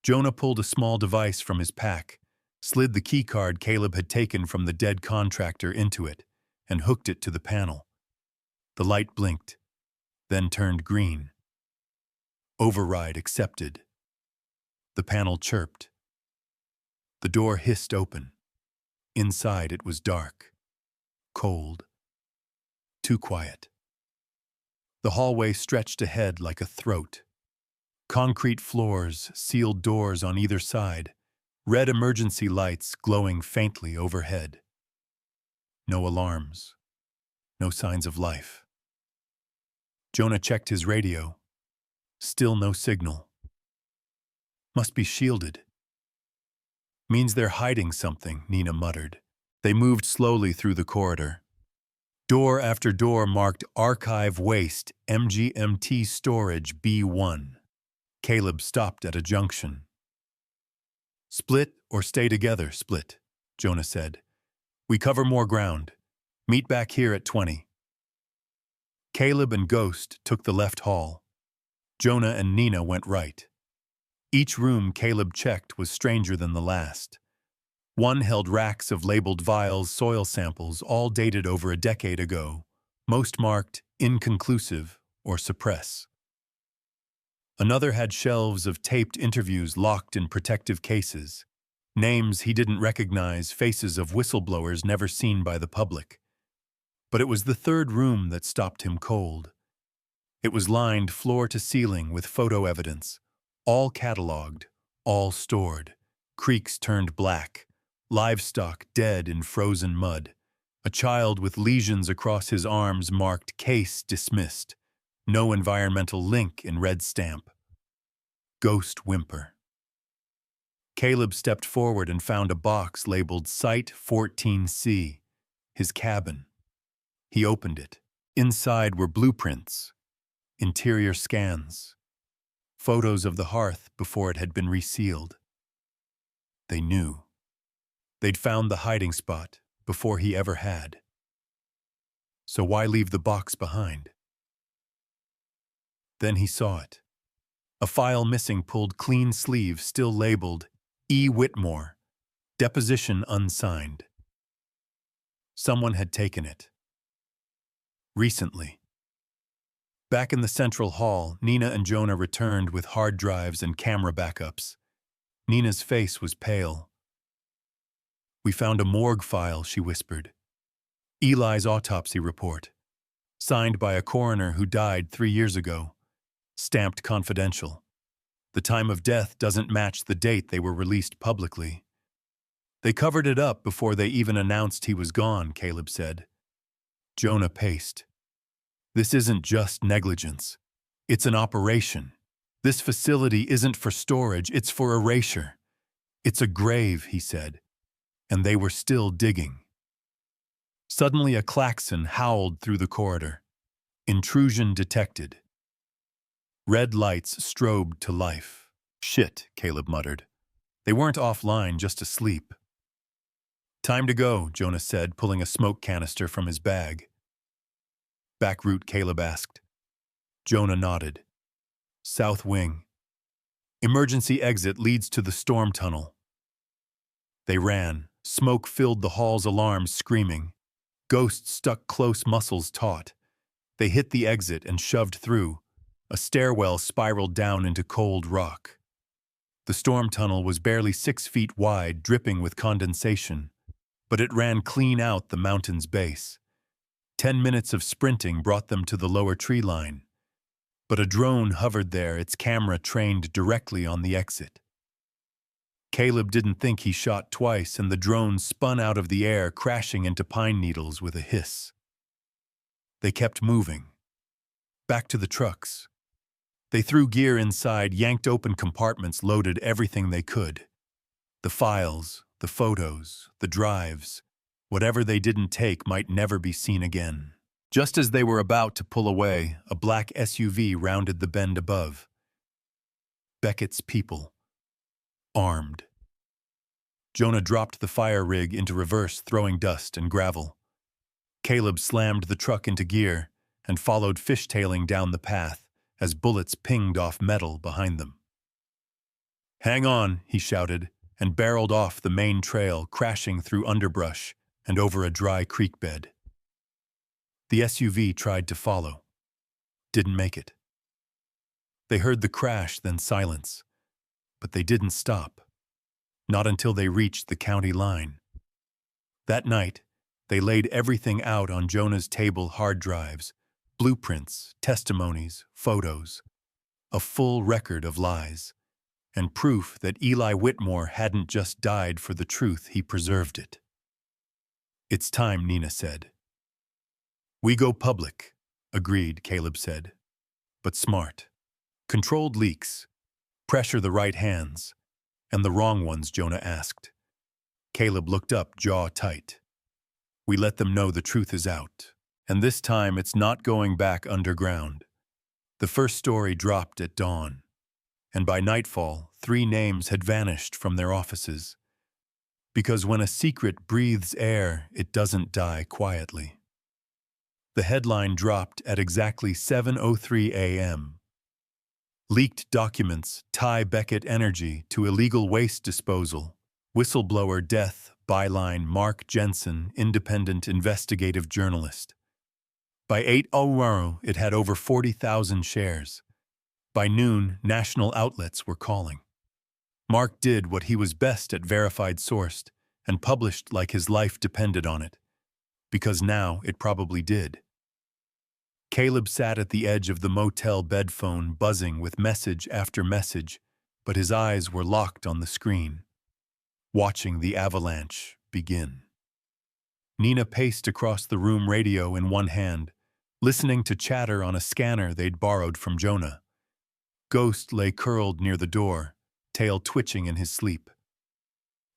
Jonah pulled a small device from his pack, slid the keycard Caleb had taken from the dead contractor into it, and hooked it to the panel. The light blinked, then turned green. Override accepted. The panel chirped. The door hissed open. Inside it was dark, cold, too quiet. The hallway stretched ahead like a throat. Concrete floors, sealed doors on either side, red emergency lights glowing faintly overhead. No alarms, no signs of life. Jonah checked his radio. Still no signal. Must be shielded. Means they're hiding something, Nina muttered. They moved slowly through the corridor. Door after door marked Archive Waste, MGMT Storage B1. Caleb stopped at a junction. Split or stay together, split, Jonah said. We cover more ground. Meet back here at 20. Caleb and Ghost took the left hall. Jonah and Nina went right. Each room Caleb checked was stranger than the last. One held racks of labeled vials, soil samples, all dated over a decade ago, most marked inconclusive or suppress. Another had shelves of taped interviews locked in protective cases, names he didn't recognize, faces of whistleblowers never seen by the public. But it was the third room that stopped him cold. It was lined floor to ceiling with photo evidence, all cataloged, all stored, creeks turned black, livestock dead in frozen mud, a child with lesions across his arms marked case dismissed, no environmental link in red stamp. Ghost whimper. Caleb stepped forward and found a box labeled Site 14C, his cabin. He opened it. Inside were blueprints, interior scans, photos of the hearth before it had been resealed. They knew. They'd found the hiding spot before he ever had. So why leave the box behind? Then he saw it. A file missing, pulled clean sleeve, still labeled E. Whitmore, deposition unsigned. Someone had taken it. Recently. Back in the central hall, Nina and Jonah returned with hard drives and camera backups. Nina's face was pale. We found a morgue file, she whispered. Eli's autopsy report, signed by a coroner who died 3 years ago. Stamped confidential. The time of death doesn't match the date they were released publicly. They covered it up before they even announced he was gone, Caleb said. Jonah paced. This isn't just negligence. It's an operation. This facility isn't for storage, it's for erasure. It's a grave, he said, and they were still digging. Suddenly a klaxon howled through the corridor. Intrusion detected. Red lights strobed to life. Shit, Caleb muttered. They weren't offline, just asleep. Time to go, Jonah said, pulling a smoke canister from his bag. Back route, Caleb asked. Jonah nodded. South wing. Emergency exit leads to the storm tunnel. They ran. Smoke filled the hall's alarms, screaming. Ghosts stuck close, muscles taut. They hit the exit and shoved through. A stairwell spiraled down into cold rock. The storm tunnel was barely 6 feet wide, dripping with condensation, but it ran clean out the mountain's base. 10 minutes of sprinting brought them to the lower tree line, but a drone hovered there, its camera trained directly on the exit. Caleb didn't think he shot twice, and the drone spun out of the air, crashing into pine needles with a hiss. They kept moving. Back to the trucks. They threw gear inside, yanked open compartments, loaded everything they could. The files, the photos, the drives, whatever they didn't take might never be seen again. Just as they were about to pull away, a black SUV rounded the bend above. Beckett's people. Armed. Jonah dropped the fire rig into reverse, throwing dust and gravel. Caleb slammed the truck into gear and followed fishtailing down the path as bullets pinged off metal behind them. Hang on, he shouted, and barreled off the main trail, crashing through underbrush and over a dry creek bed. The SUV tried to follow. Didn't make it. They heard the crash, then silence, but they didn't stop. Not until they reached the county line. That night, they laid everything out on Jonah's table: hard drives, blueprints, testimonies, photos, a full record of lies, and proof that Eli Whitmore hadn't just died for the truth, he preserved it. It's time, Nina said. We go public, agreed, Caleb said. But smart. Controlled leaks. Pressure the right hands. And the wrong ones, Jonah asked. Caleb looked up, jaw tight. We let them know the truth is out. And this time it's not going back underground. The first story dropped at dawn. And by nightfall, 3 names had vanished from their offices. Because when a secret breathes air, it doesn't die quietly. The headline dropped at exactly 7:03 a.m. Leaked documents tie Beckett Energy to illegal waste disposal. Whistleblower death, byline Mark Jensen, independent investigative journalist. By 8:00, it had over 40,000 shares. By noon, national outlets were calling. Mark did what he was best at: verified sourced, and published like his life depended on it. Because now it probably did. Caleb sat at the edge of the motel bed phone, buzzing with message after message, but his eyes were locked on the screen, watching the avalanche begin. Nina paced across the room, radio in one hand, listening to chatter on a scanner they'd borrowed from Jonah. Ghost lay curled near the door, tail twitching in his sleep.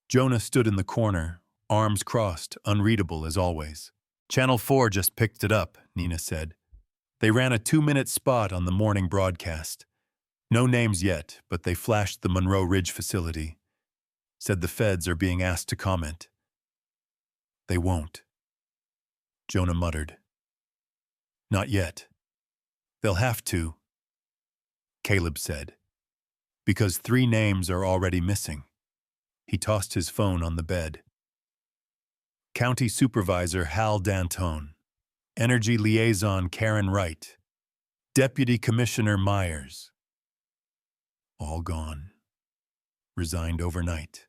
Jonah stood in the corner, arms crossed, unreadable as always. Channel 4 just picked it up, Nina said. They ran a 2-minute spot on the morning broadcast. No names yet, but they flashed the Monroe Ridge facility. Said the feds are being asked to comment. They won't. Jonah muttered. Not yet. They'll have to, Caleb said, because 3 names are already missing. He tossed his phone on the bed. County Supervisor Hal D'Antone, Energy Liaison Karen Wright, Deputy Commissioner Myers. All gone. Resigned overnight.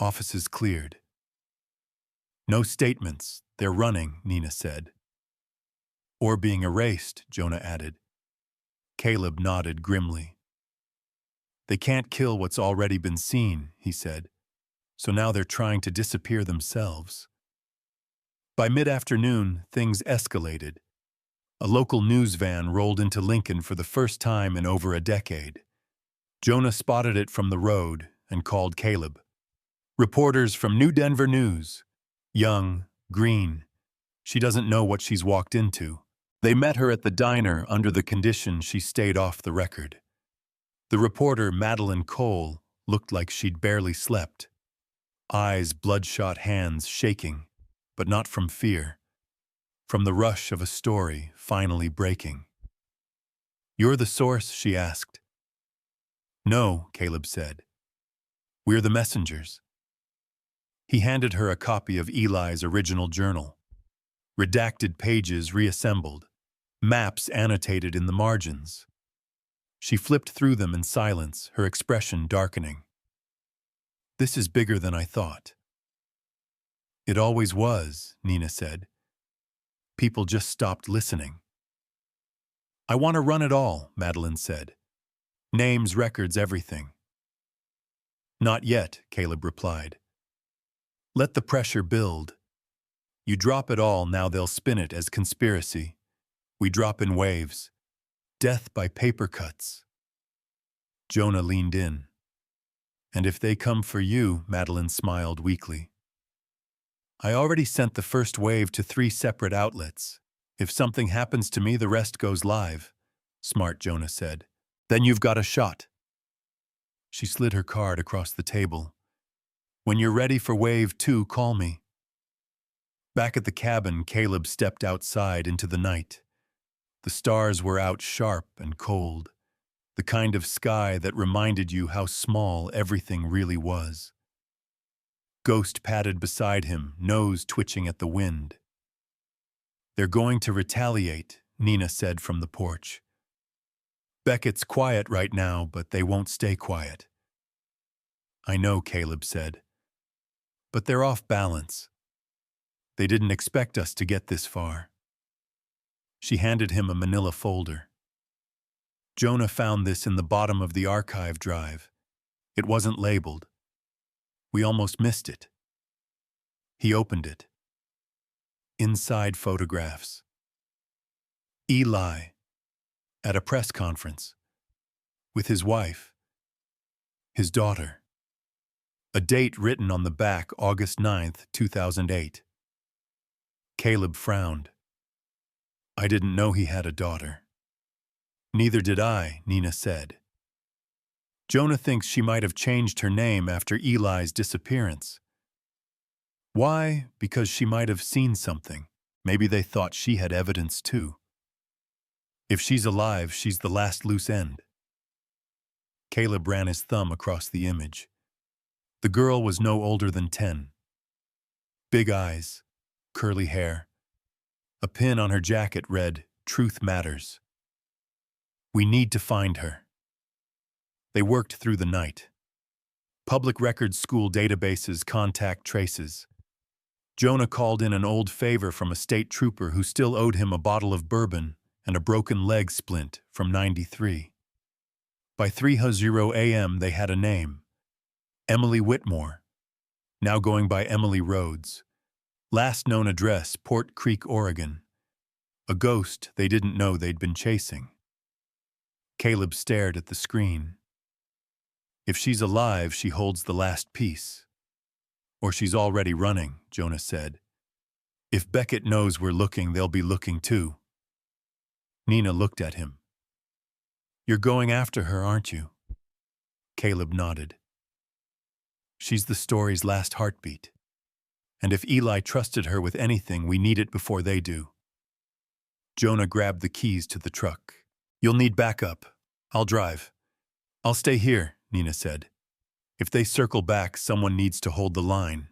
Offices cleared. No statements. They're running, Nina said. Or being erased, Jonah added. Caleb nodded grimly. They can't kill what's already been seen, he said. So now they're trying to disappear themselves. By mid-afternoon, things escalated. A local news van rolled into Lincoln for the first time in over a decade. Jonah spotted it from the road and called Caleb. Reporters from New Denver News. Young, green. She doesn't know what she's walked into. They met her at the diner under the condition she stayed off the record. The reporter, Madeline Cole, looked like she'd barely slept. Eyes bloodshot, hands shaking, but not from fear. From the rush of a story finally breaking. "You're the source?" she asked. "No," Caleb said. "We're the messengers." He handed her a copy of Eli's original journal. Redacted pages reassembled, maps annotated in the margins. She flipped through them in silence, her expression darkening. "This is bigger than I thought." "It always was," Nina said. "People just stopped listening." "I want to run it all," Madeline said. "Names, records, everything." "Not yet," Caleb replied. "Let the pressure build. You drop it all, now they'll spin it as conspiracy. We drop in waves. Death by paper cuts." Jonah leaned in. "And if they come for you," Madeline smiled weakly. "I already sent the first wave to 3 separate outlets. If something happens to me, the rest goes live," smart Jonah said. "Then you've got a shot." She slid her card across the table. "When you're ready for wave 2, call me." Back at the cabin, Caleb stepped outside into the night. The stars were out sharp and cold, the kind of sky that reminded you how small everything really was. Ghost padded beside him, nose twitching at the wind. "They're going to retaliate," Nina said from the porch. "Beckett's quiet right now, but they won't stay quiet." "I know," Caleb said. "But they're off balance. They didn't expect us to get this far." She handed him a manila folder. "Jonah found this in the bottom of the archive drive. It wasn't labeled. We almost missed it." He opened it. Inside, photographs. Eli, at a press conference, with his wife, his daughter. A date written on the back, August 9th, 2008. Caleb frowned. "I didn't know he had a daughter." "Neither did I," Nina said. "Jonah thinks she might have changed her name after Eli's disappearance." "Why? Because she might have seen something. Maybe they thought she had evidence too. If she's alive, she's the last loose end." Caleb ran his thumb across the image. The girl was no older than 10. Big eyes, curly hair. A pin on her jacket read, "Truth Matters." "We need to find her." They worked through the night. Public records, school databases, contact traces. Jonah called in an old favor from a state trooper who still owed him a bottle of bourbon and a broken leg splint from '93. By 3:00 a.m. they had a name. Emily Whitmore, now going by Emily Rhodes. Last known address, Port Creek, Oregon. A ghost they didn't know they'd been chasing. Caleb stared at the screen. "If she's alive, she holds the last piece." "Or she's already running," Jonah said. "If Beckett knows we're looking, they'll be looking too." Nina looked at him. "You're going after her, aren't you?" Caleb nodded. "She's the story's last heartbeat. And if Eli trusted her with anything, we need it before they do." Jonah grabbed the keys to the truck. "You'll need backup. I'll drive." "I'll stay here," Nina said. "If they circle back, someone needs to hold the line."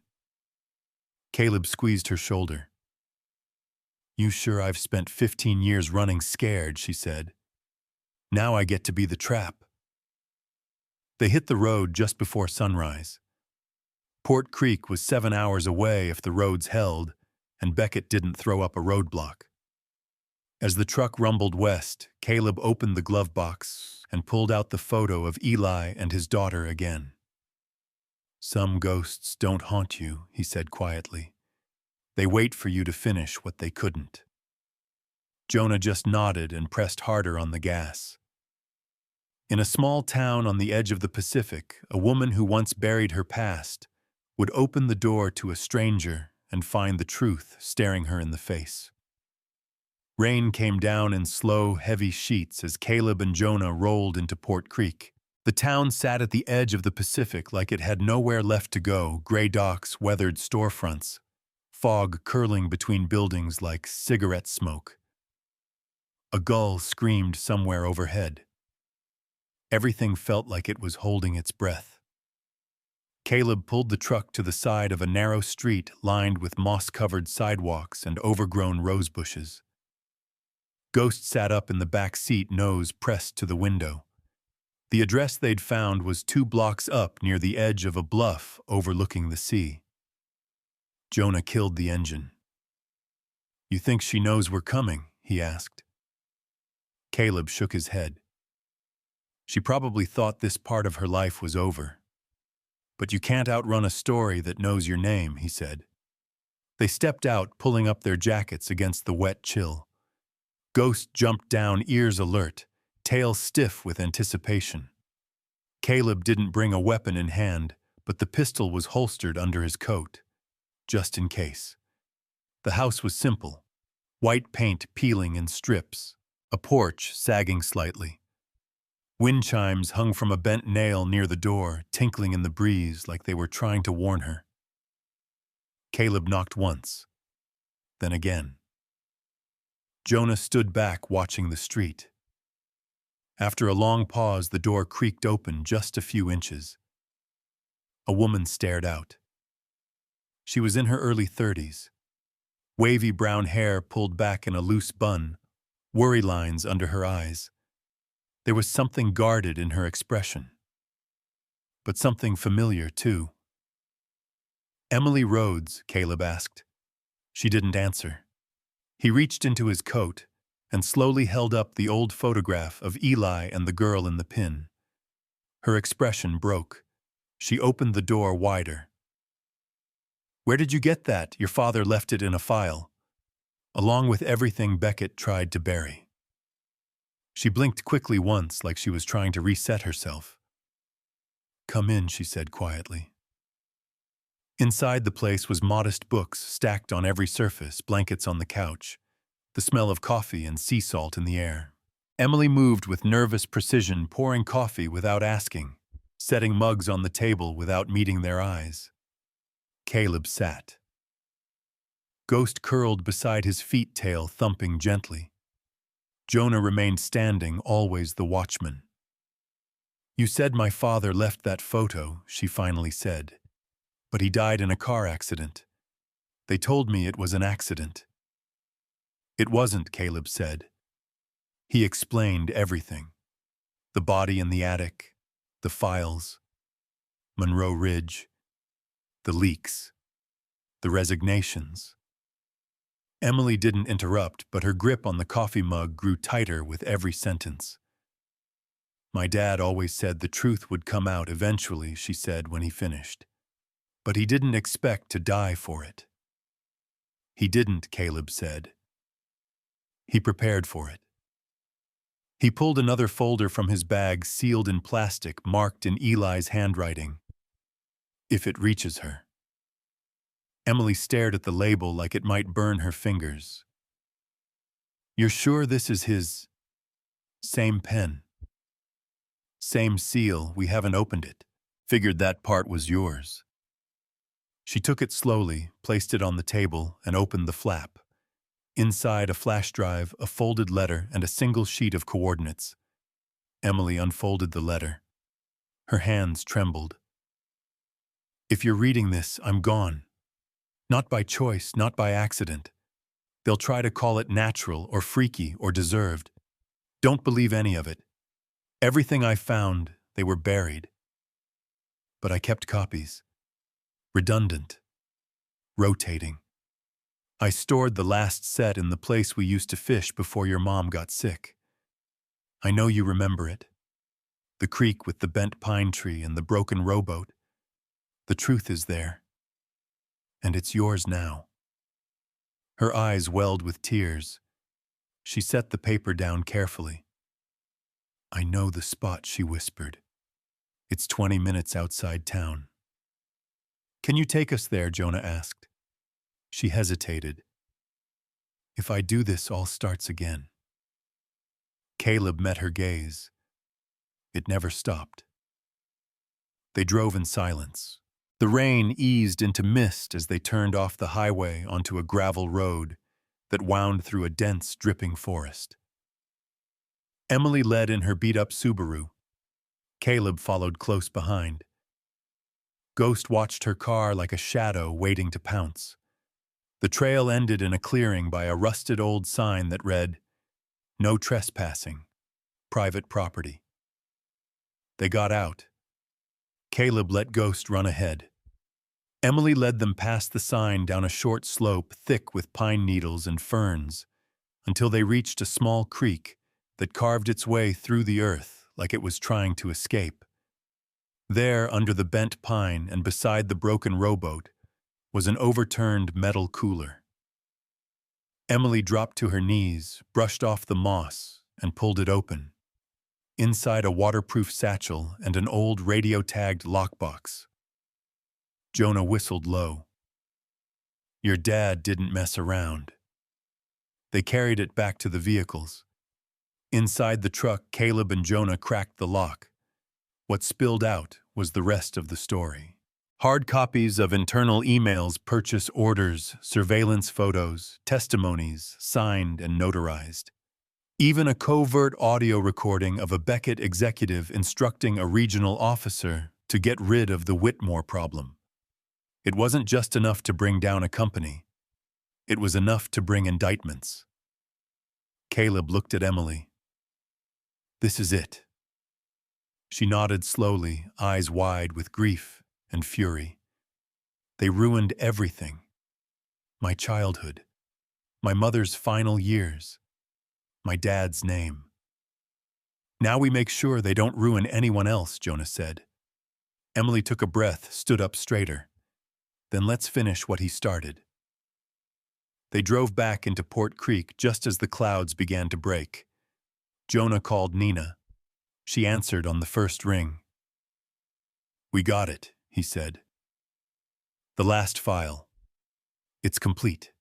Caleb squeezed her shoulder. "You sure I've spent 15 years running scared," she said. "Now I get to be the trap." They hit the road just before sunrise. Port Creek was 7 hours away if the roads held, and Beckett didn't throw up a roadblock. As the truck rumbled west, Caleb opened the glove box and pulled out the photo of Eli and his daughter again. Some ghosts don't haunt you, he said quietly. They wait for you to finish what they couldn't. Jonah just nodded and pressed harder on the gas. In a small town on the edge of the Pacific, a woman who once buried her past would open the door to a stranger and find the truth staring her in the face. Rain came down in slow, heavy sheets as Caleb and Jonah rolled into Port Creek. The town sat at the edge of the Pacific like it had nowhere left to go, gray docks, weathered storefronts, fog curling between buildings like cigarette smoke. A gull screamed somewhere overhead. Everything felt like it was holding its breath. Caleb pulled the truck to the side of a narrow street lined with moss-covered sidewalks and overgrown rose bushes. Ghost sat up in the back seat, nose pressed to the window. The address they'd found was 2 blocks up near the edge of a bluff overlooking the sea. Jonah killed the engine. "You think she knows we're coming?" he asked. Caleb shook his head. "She probably thought this part of her life was over. But you can't outrun a story that knows your name," he said. They stepped out, pulling up their jackets against the wet chill. Ghost jumped down, ears alert, tail stiff with anticipation. Caleb didn't bring a weapon in hand, but the pistol was holstered under his coat, just in case. The house was simple, white paint peeling in strips, a porch sagging slightly. Wind chimes hung from a bent nail near the door, tinkling in the breeze like they were trying to warn her. Caleb knocked once, then again. Jonah stood back, watching the street. After a long pause, the door creaked open just a few inches. A woman stared out. She was in her early 30s. Wavy brown hair pulled back in a loose bun, worry lines under her eyes. There was something guarded in her expression, but something familiar, too. "Emily Rhodes?" Caleb asked. She didn't answer. He reached into his coat and slowly held up the old photograph of Eli and the girl in the pin. Her expression broke. She opened the door wider. "Where did you get that? Your father left it in a file, along with everything Beckett tried to bury." She blinked quickly once, like she was trying to reset herself. "Come in," she said quietly. Inside the place was modest books stacked on every surface, blankets on the couch, the smell of coffee and sea salt in the air. Emily moved with nervous precision, pouring coffee without asking, setting mugs on the table without meeting their eyes. Caleb sat. Ghost curled beside his feet, tail thumping gently. Jonah remained standing, always the watchman. "You said my father left that photo," she finally said. "But he died in a car accident. They told me it was an accident." "It wasn't," Caleb said. He explained everything. The body in the attic, the files, Monroe Ridge, the leaks, the resignations. Emily didn't interrupt, but her grip on the coffee mug grew tighter with every sentence. "My dad always said the truth would come out eventually," she said when he finished. "But he didn't expect to die for it." "He didn't," Caleb said. "He prepared for it." He pulled another folder from his bag, sealed in plastic, marked in Eli's handwriting. "If it reaches her." Emily stared at the label like it might burn her fingers. "You're sure this is his?" "Same pen. Same seal. We haven't opened it. Figured that part was yours." She took it slowly, placed it on the table, and opened the flap. Inside, a flash drive, a folded letter, and a single sheet of coordinates. Emily unfolded the letter. Her hands trembled. "If you're reading this, I'm gone. Not by choice, not by accident. They'll try to call it natural or freaky or deserved. Don't believe any of it. Everything I found, they were buried. But I kept copies. Redundant. Rotating. I stored the last set in the place we used to fish before your mom got sick. I know you remember it. The creek with the bent pine tree and the broken rowboat. The truth is there, and it's yours now. Her eyes welled with tears. She set the paper down carefully. I know the spot, she whispered. It's 20 minutes outside town. Can you take us there? Jonah asked. She hesitated. If I do this, all starts again. Caleb met her gaze. It never stopped. They drove in silence. The rain eased into mist as they turned off the highway onto a gravel road that wound through a dense, dripping forest. Emily led in her beat-up Subaru. Caleb followed close behind. Ghost watched her car like a shadow waiting to pounce. The trail ended in a clearing by a rusted old sign that read, "No trespassing. Private property." They got out. Caleb let Ghost run ahead. Emily led them past the sign down a short slope thick with pine needles and ferns until they reached a small creek that carved its way through the earth like it was trying to escape. There, under the bent pine and beside the broken rowboat, was an overturned metal cooler. Emily dropped to her knees, brushed off the moss, and pulled it open. Inside, a waterproof satchel and an old radio-tagged lockbox. Jonah whistled low. Your dad didn't mess around. They carried it back to the vehicles. Inside the truck, Caleb and Jonah cracked the lock. What spilled out was the rest of the story. Hard copies of internal emails, purchase orders, surveillance photos, testimonies, signed and notarized. Even a covert audio recording of a Beckett executive instructing a regional officer to get rid of the Whitmore problem. It wasn't just enough to bring down a company. It was enough to bring indictments. Caleb looked at Emily. This is it. She nodded slowly, eyes wide with grief and fury. They ruined everything. My childhood. My mother's final years. My dad's name. Now we make sure they don't ruin anyone else, Jonah said. Emily took a breath, stood up straighter. Then let's finish what he started. They drove back into Port Creek just as the clouds began to break. Jonah called Nina. She answered on the first ring. We got it, he said. The last file. It's complete.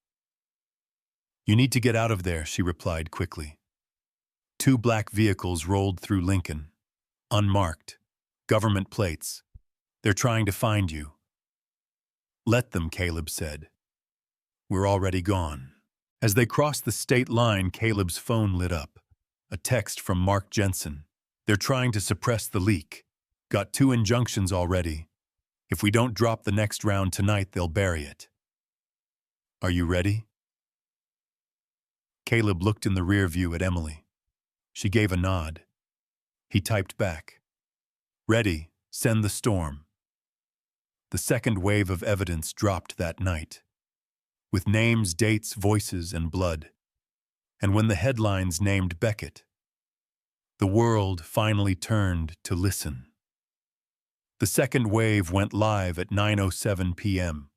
You need to get out of there, she replied quickly. 2 black vehicles rolled through Lincoln. Unmarked. Government plates. They're trying to find you. Let them, Caleb said. We're already gone. As they crossed the state line, Caleb's phone lit up. A text from Mark Jensen. They're trying to suppress the leak. Got 2 injunctions already. If we don't drop the next round tonight, they'll bury it. Are you ready? Caleb looked in the rear view at Emily. She gave a nod. He typed back. Ready, send the storm. The second wave of evidence dropped that night, with names, dates, voices, and blood. And when the headlines named Beckett, the world finally turned to listen. The second wave went live at 9:07 p.m.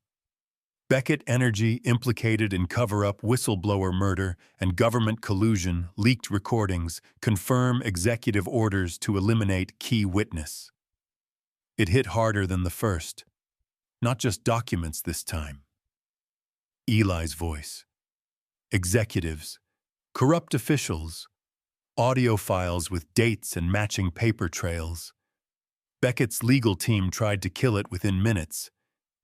Beckett Energy implicated in cover-up whistleblower murder and government collusion, leaked recordings, confirm executive orders to eliminate key witness. It hit harder than the first. Not just documents this time. Eli's voice. Executives. Corrupt officials. Audio files with dates and matching paper trails. Beckett's legal team tried to kill it within minutes,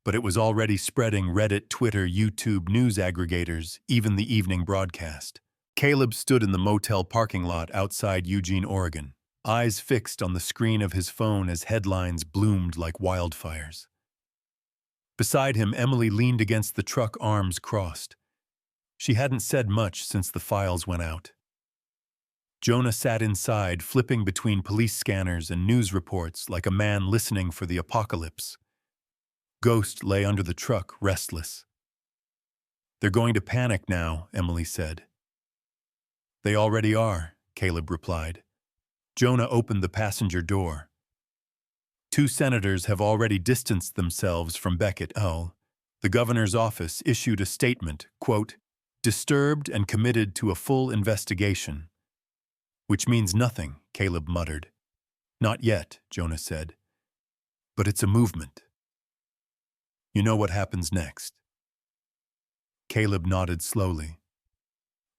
but it was already spreading Reddit, Twitter, YouTube, news aggregators, even the evening broadcast. Caleb stood in the motel parking lot outside Eugene, Oregon, eyes fixed on the screen of his phone as headlines bloomed like wildfires. Beside him, Emily leaned against the truck, arms crossed. She hadn't said much since the files went out. Jonah sat inside, flipping between police scanners and news reports like a man listening for the apocalypse. Ghost lay under the truck, restless. They're going to panic now, Emily said. They already are, Caleb replied. Jonah opened the passenger door. Two senators have already distanced themselves from Beckett. Oh, the governor's office issued a statement, quote, disturbed and committed to a full investigation. Which means nothing, Caleb muttered. Not yet, Jonah said. But it's a movement. You know what happens next? Caleb nodded slowly.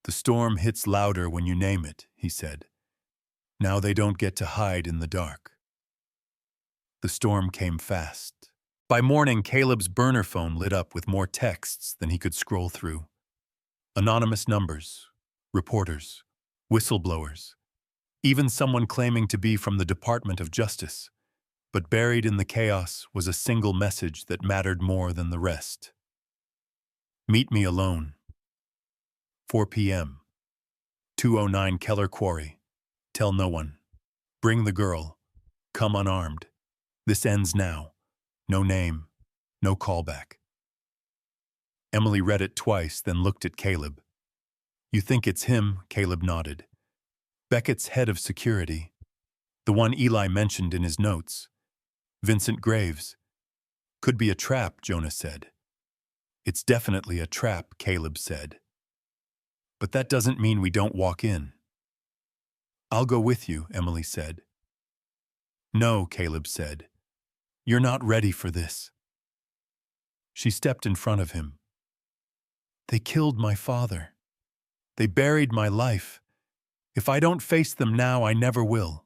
The storm hits louder when you name it, he said. Now they don't get to hide in the dark. The storm came fast. By morning, Caleb's burner phone lit up with more texts than he could scroll through. Anonymous numbers, reporters, whistleblowers, even someone claiming to be from the Department of Justice. But buried in the chaos was a single message that mattered more than the rest. Meet me alone. 4 p.m. 209 Keller Quarry. Tell no one. Bring the girl. Come unarmed. This ends now. No name. No callback. Emily read it twice, then looked at Caleb. You think it's him? Caleb nodded. Beckett's head of security. The one Eli mentioned in his notes. Vincent Graves. Could be a trap, Jonah said. It's definitely a trap, Caleb said. But that doesn't mean we don't walk in. I'll go with you, Emily said. No, Caleb said. You're not ready for this. She stepped in front of him. They killed my father. They buried my life. If I don't face them now, I never will.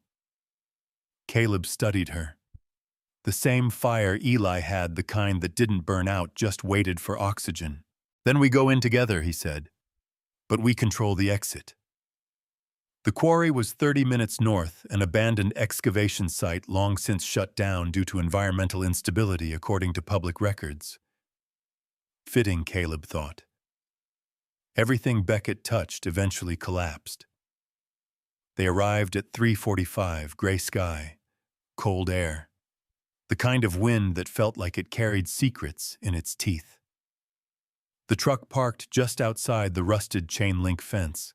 Caleb studied her. The same fire Eli had, the kind that didn't burn out, just waited for oxygen. Then we go in together, he said. But we control the exit. The quarry was 30 minutes north, an abandoned excavation site long since shut down due to environmental instability, according to public records. Fitting, Caleb thought. Everything Beckett touched eventually collapsed. They arrived at 3:45, gray sky, cold air, the kind of wind that felt like it carried secrets in its teeth. The truck parked just outside the rusted chain-link fence.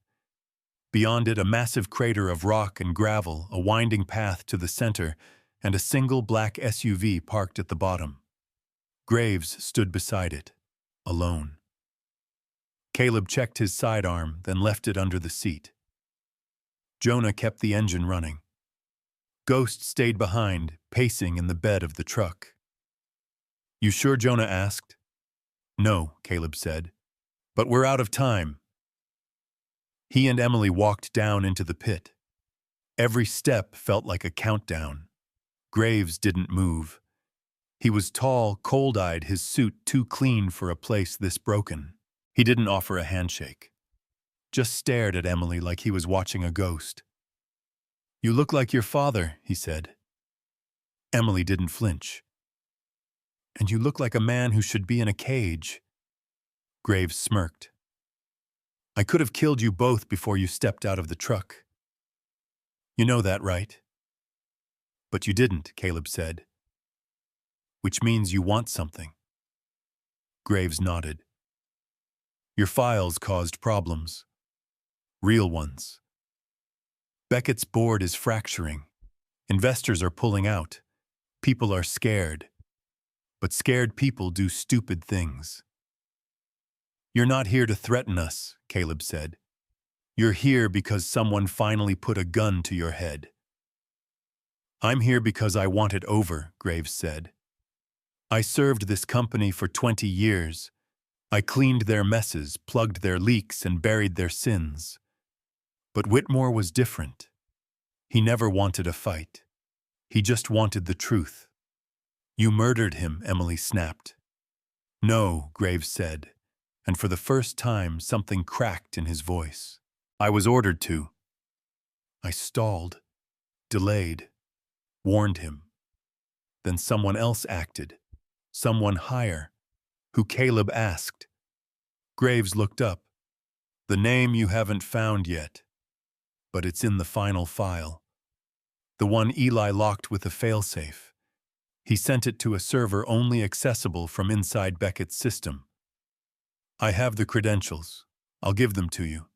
Beyond it, a massive crater of rock and gravel, a winding path to the center, and a single black SUV parked at the bottom. Graves stood beside it, alone. Caleb checked his sidearm, then left it under the seat. Jonah kept the engine running. Ghost stayed behind, pacing in the bed of the truck. You sure? Jonah asked. No, Caleb said. But we're out of time. He and Emily walked down into the pit. Every step felt like a countdown. Graves didn't move. He was tall, cold-eyed, his suit too clean for a place this broken. He didn't offer a handshake. Just stared at Emily like he was watching a ghost. You look like your father, he said. Emily didn't flinch. And you look like a man who should be in a cage. Graves smirked. I could have killed you both before you stepped out of the truck. You know that, right? But you didn't, Caleb said. Which means you want something. Graves nodded. Your files caused problems. Real ones. Beckett's board is fracturing. Investors are pulling out. People are scared. But scared people do stupid things. You're not here to threaten us, Caleb said. You're here because someone finally put a gun to your head. I'm here because I want it over, Graves said. I served this company for 20 years. I cleaned their messes, plugged their leaks, and buried their sins. But Whitmore was different. He never wanted a fight. He just wanted the truth. You murdered him, Emily snapped. No, Graves said, and for the first time something cracked in his voice. I was ordered to. I stalled, delayed, warned him. Then someone else acted, someone higher, who Caleb asked. Graves looked up. The name you haven't found yet, but it's in the final file. The one Eli locked with a failsafe. He sent it to a server only accessible from inside Beckett's system. I have the credentials. I'll give them to you.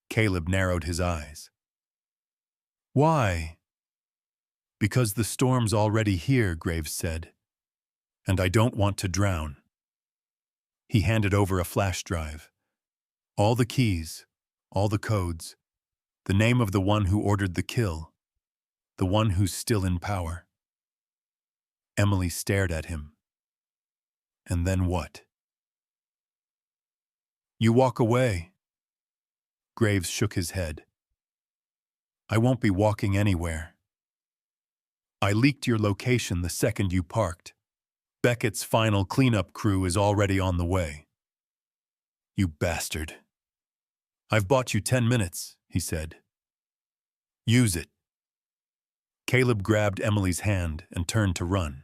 Caleb narrowed his eyes. Why? Because the storm's already here, Graves said, and I don't want to drown. He handed over a flash drive. All the keys, all the codes, the name of the one who ordered the kill, the one who's still in power. Emily stared at him. And then what? You walk away. Graves shook his head. I won't be walking anywhere. I leaked your location the second you parked. Beckett's final cleanup crew is already on the way. You bastard. I've bought you 10 minutes, he said. Use it. Caleb grabbed Emily's hand and turned to run.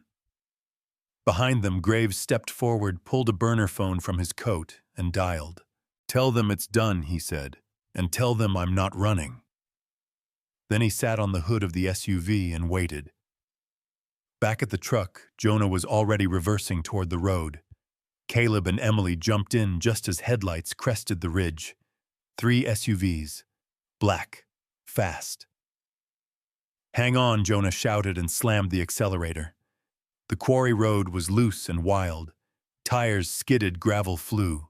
Behind them, Graves stepped forward, pulled a burner phone from his coat, and dialed. Tell them it's done, he said, and tell them I'm not running. Then he sat on the hood of the SUV and waited. Back at the truck, Jonah was already reversing toward the road. Caleb and Emily jumped in just as headlights crested the ridge. 3 SUVs. Black. Fast. Hang on, Jonah shouted and slammed the accelerator. The quarry road was loose and wild. Tires skidded, gravel flew.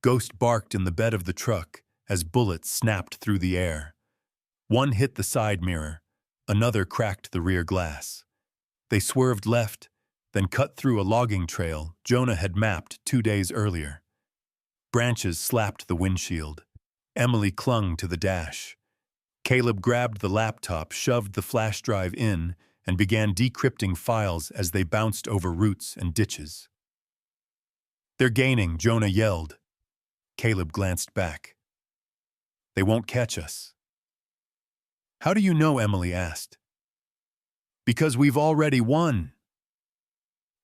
Ghost barked in the bed of the truck as bullets snapped through the air. One hit the side mirror. Another cracked the rear glass. They swerved left, then cut through a logging trail Jonah had mapped 2 days earlier. Branches slapped the windshield. Emily clung to the dash. Caleb grabbed the laptop, shoved the flash drive in, and began decrypting files as they bounced over roots and ditches. They're gaining, Jonah yelled. Caleb glanced back. They won't catch us. How do you know? Emily asked. Because we've already won.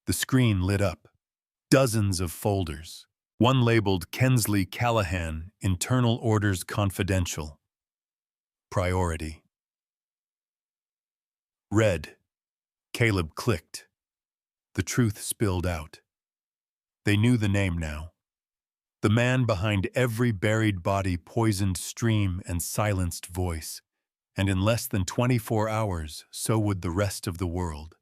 The screen lit up. Dozens of folders. One labeled Kensley Callahan, Internal Orders Confidential. Priority. Red. Caleb clicked. The truth spilled out. They knew the name now. The man behind every buried body, poisoned stream, and silenced voice. And in less than 24 hours, so would the rest of the world.